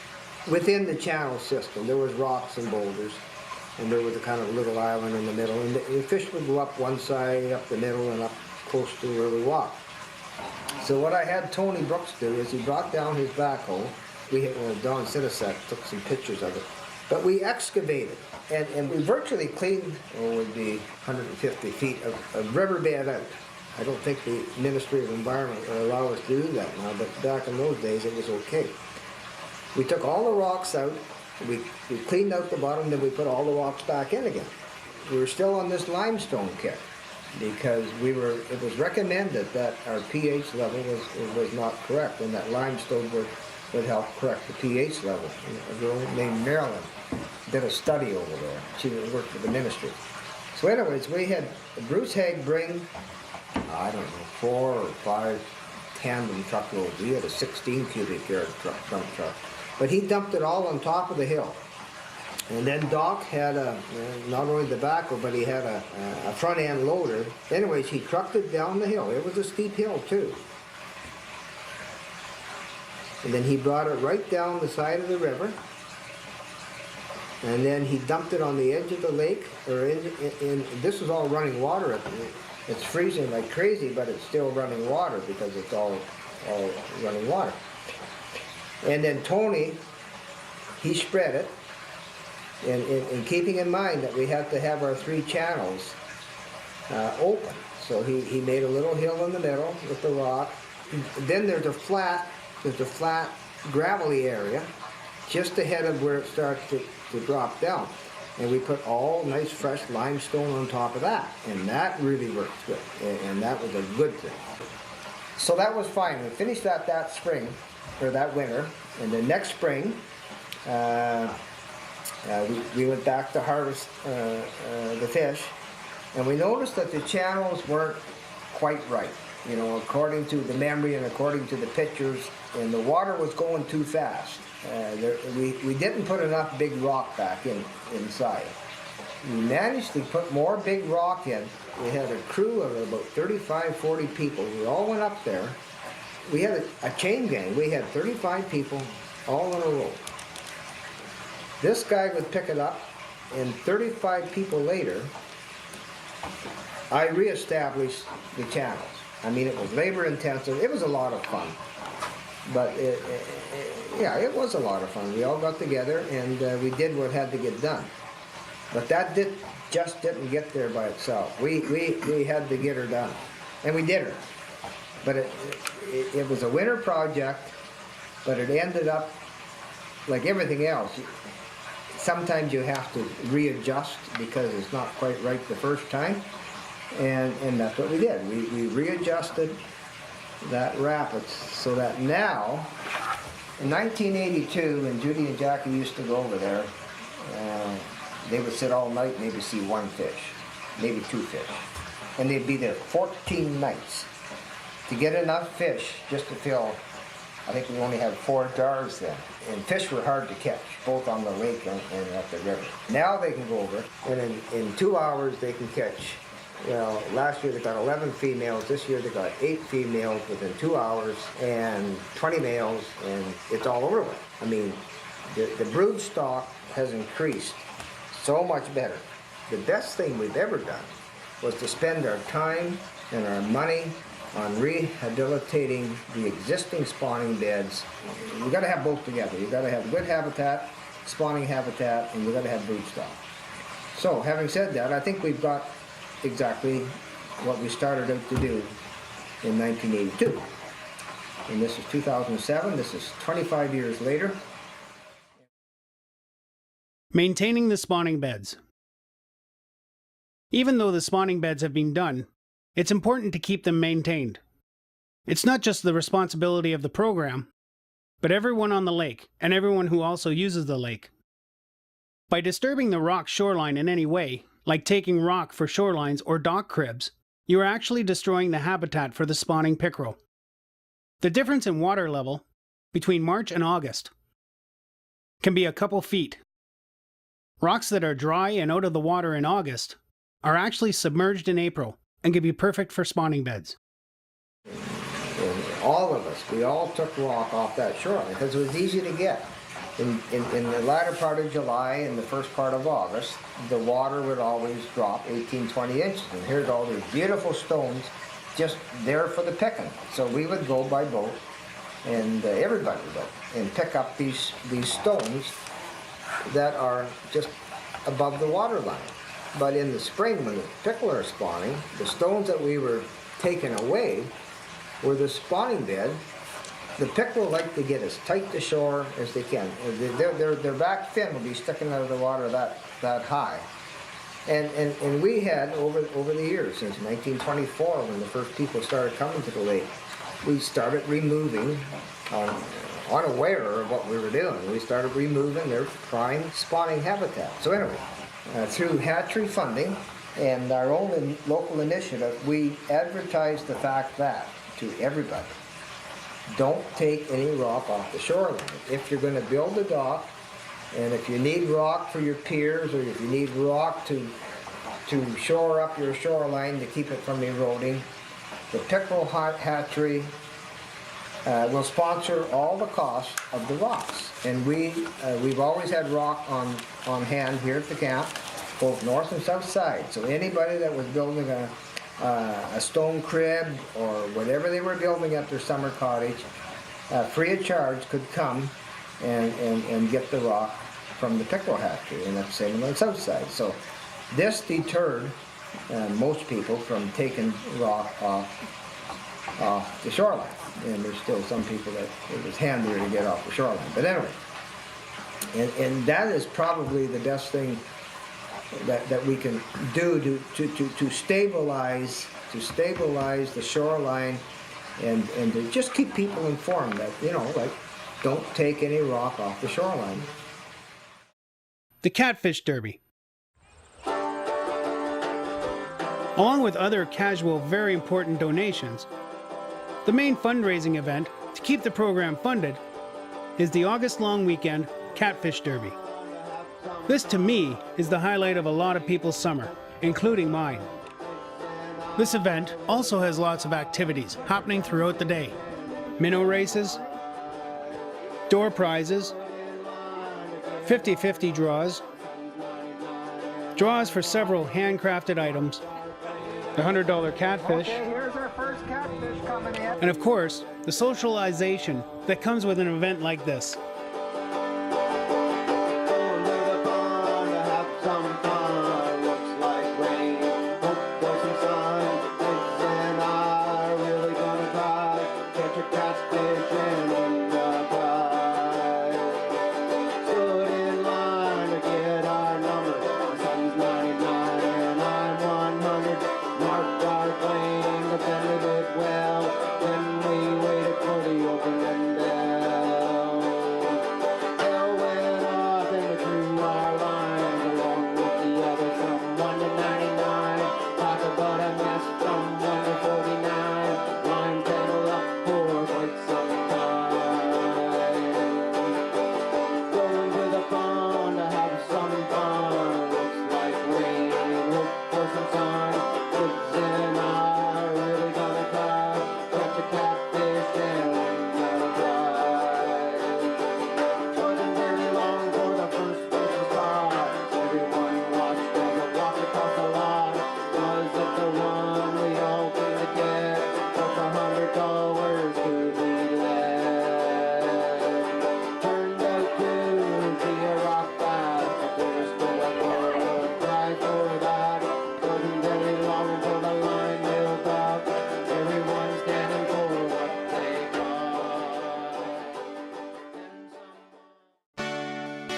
Within the channel system, there was rocks and boulders, and there was a kind of little island in the middle. And the fish would go up one side, up the middle, and up close to where we walked. So what I had Tony Brooks do is he brought down his backhoe. Don Sinisek took some pictures of it. But we excavated, and we virtually cleaned, it would be 150 feet of riverbed out. I don't think the Ministry of Environment will allow us to do that now, but back in those days it was okay. We took all the rocks out, we cleaned out the bottom, then we put all the rocks back in again. We were still on this limestone kick because it was recommended that our pH level was not correct, and that limestone would help correct the pH level. A girl named Marilyn did a study over there. She worked for the ministry. So anyways, we had Bruce Haig bring, I don't know, 4 or 5 tandem truckloads. We had a 16 cubic yard dump truck. But he dumped it all on top of the hill. And then Doc had not only the backhoe, but he had a front end loader. Anyways, he trucked it down the hill. It was a steep hill too. And then he brought it right down the side of the river. And then he dumped it on the edge of the lake, or in this is all running water. It's freezing like crazy, but it's still running water because it's all running water. And then Tony, he spread it, and keeping in mind that we had to have our 3 channels open. So he made a little hill in the middle with the rock. Then there's a flat gravelly area just ahead of where it starts to drop down. And we put all nice fresh limestone on top of that. And that really worked good. And that was a good thing. So that was fine. We finished that spring, or that winter. And the next spring, we went back to harvest the fish. And we noticed that the channels weren't quite right. You know, according to the memory and according to the pictures, and the water was going too fast. We didn't put enough big rock back inside. We managed to put more big rock in. We had a crew of about 35, 40 people. We all went up there. We had a chain gang. We had 35 people all in a row. This guy would pick it up, and 35 people later, I reestablished the channels. I mean, it was labor intensive. It was a lot of fun. But yeah, it was a lot of fun. We all got together and we did what had to get done. But that just didn't get there by itself. We had to get her done. And we did her. But it was a winter project, but it ended up like everything else. Sometimes you have to readjust because it's not quite right the first time. And that's what we did. We readjusted that rapids so that now, in 1982, when Judy and Jackie used to go over there, they would sit all night and maybe see 1 fish, maybe 2 fish. And they'd be there 14 nights to get enough fish just to fill. I think we only had 4 jars then. And fish were hard to catch, both on the lake and at the river. Now they can go over, and in 2 hours they can catch. Well, last year they got 11 females. This year they got 8 females within 2 hours and 20 males, and it's all over with. I mean, the brood stock has increased so much better. The best thing we've ever done was to spend our time and our money on rehabilitating the existing spawning beds. You got to have both together. You got to have good habitat, spawning habitat, and you got to have brood stock. So, having said that, I think we've got exactly what we started out to do in 1982. And this is 2007. This is 25 years later. Maintaining the spawning beds. Even though the spawning beds have been done, it's important to keep them maintained. It's not just the responsibility of the program, but everyone on the lake and everyone who also uses the lake. By disturbing the rock shoreline in any way, like taking rock for shorelines or dock cribs, you are actually destroying the habitat for the spawning pickerel. The difference in water level between March and August can be a couple feet. Rocks that are dry and out of the water in August are actually submerged in April and can be perfect for spawning beds. And all of us, we all took rock off that shoreline because it was easy to get. In the latter part of July and the first part of August, the water would always drop 18, 20 inches. And here's all these beautiful stones just there for the picking. So we would go by boat, and everybody would go, and pick up these stones that are just above the water line. But in the spring, when the pickerel are spawning, the stones that we were taking away were the spawning bed. The pickerel like to get as tight to shore as they can. Their back fin will be sticking out of the water that high. And we had, over the years, since 1924, when the first people started coming to the lake, we started removing, unaware of what we were doing, we started removing their prime spawning habitat. So anyway, through hatchery funding and our own local initiative, we advertised the fact that to everybody, don't take any rock off the shoreline. If you're going to build a dock, and if you need rock for your piers, or if you need rock to shore up your shoreline to keep it from eroding, the Pickerel Hatchery will sponsor all the costs of the rocks. And we've always had rock on hand here at the camp, both north and south side. So anybody that was building a stone crib or whatever they were building at their summer cottage, free of charge could come and get the rock from the Pickerel Hatchery, and that's the same on the south side. So this deterred most people from taking rock off the shoreline. And there's still some people that it was handier to get off the shoreline. But anyway, and that is probably the best thing that we can do to stabilize the shoreline and to just keep people informed that, you know, like, don't take any rock off the shoreline. The Catfish Derby. Along with other casual, very important donations, the main fundraising event to keep the program funded is the August-long weekend Catfish Derby. This, to me, is the highlight of a lot of people's summer, including mine. This event also has lots of activities happening throughout the day. Minnow races, door prizes, 50-50 draws for several handcrafted items, the $100 catfish, Okay, here's our first catfish coming in. and of course, the socialization that comes with an event like this.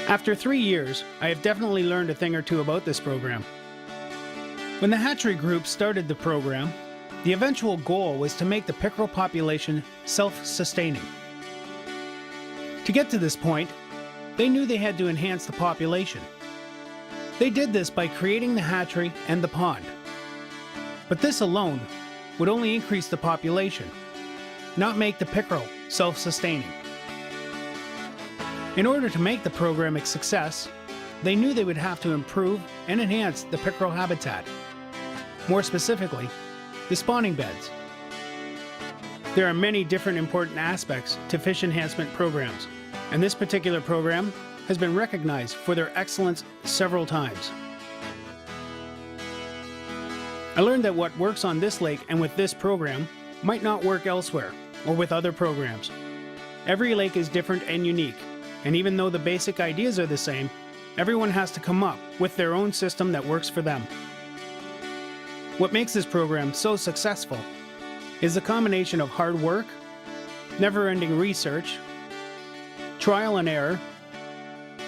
After 3 years, I have definitely learned a thing or two about this program. When the hatchery group started the program, the eventual goal was to make the pickerel population self-sustaining. To get to this point, they knew they had to enhance the population. They did this by creating the hatchery and the pond. But this alone would only increase the population, not make the pickerel self-sustaining. In order to make the program a success, they knew they would have to improve and enhance the pickerel habitat. More specifically, the spawning beds. There are many different important aspects to fish enhancement programs, and this particular program has been recognized for their excellence several times. I learned that what works on this lake and with this program might not work elsewhere or with other programs. Every lake is different and unique, and even though the basic ideas are the same, everyone has to come up with their own system that works for them. What makes this program so successful is the combination of hard work, never-ending research, trial and error,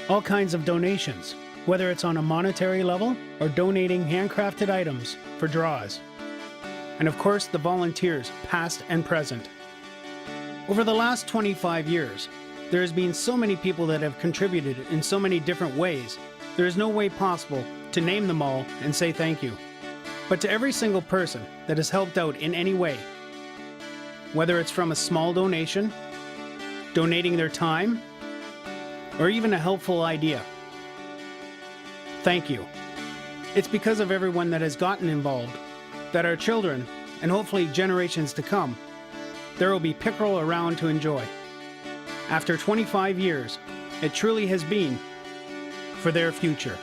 all kinds of donations, whether it's on a monetary level or donating handcrafted items for draws. And of course, the volunteers, past and present. Over the last 25 years, there has been so many people that have contributed in so many different ways, there is no way possible to name them all and say thank you. But to every single person that has helped out in any way, whether it's from a small donation, donating their time, or even a helpful idea. Thank you. It's because of everyone that has gotten involved that our children, and hopefully generations to come, there will be pickerel around to enjoy. After 25 years, it truly has been for their future.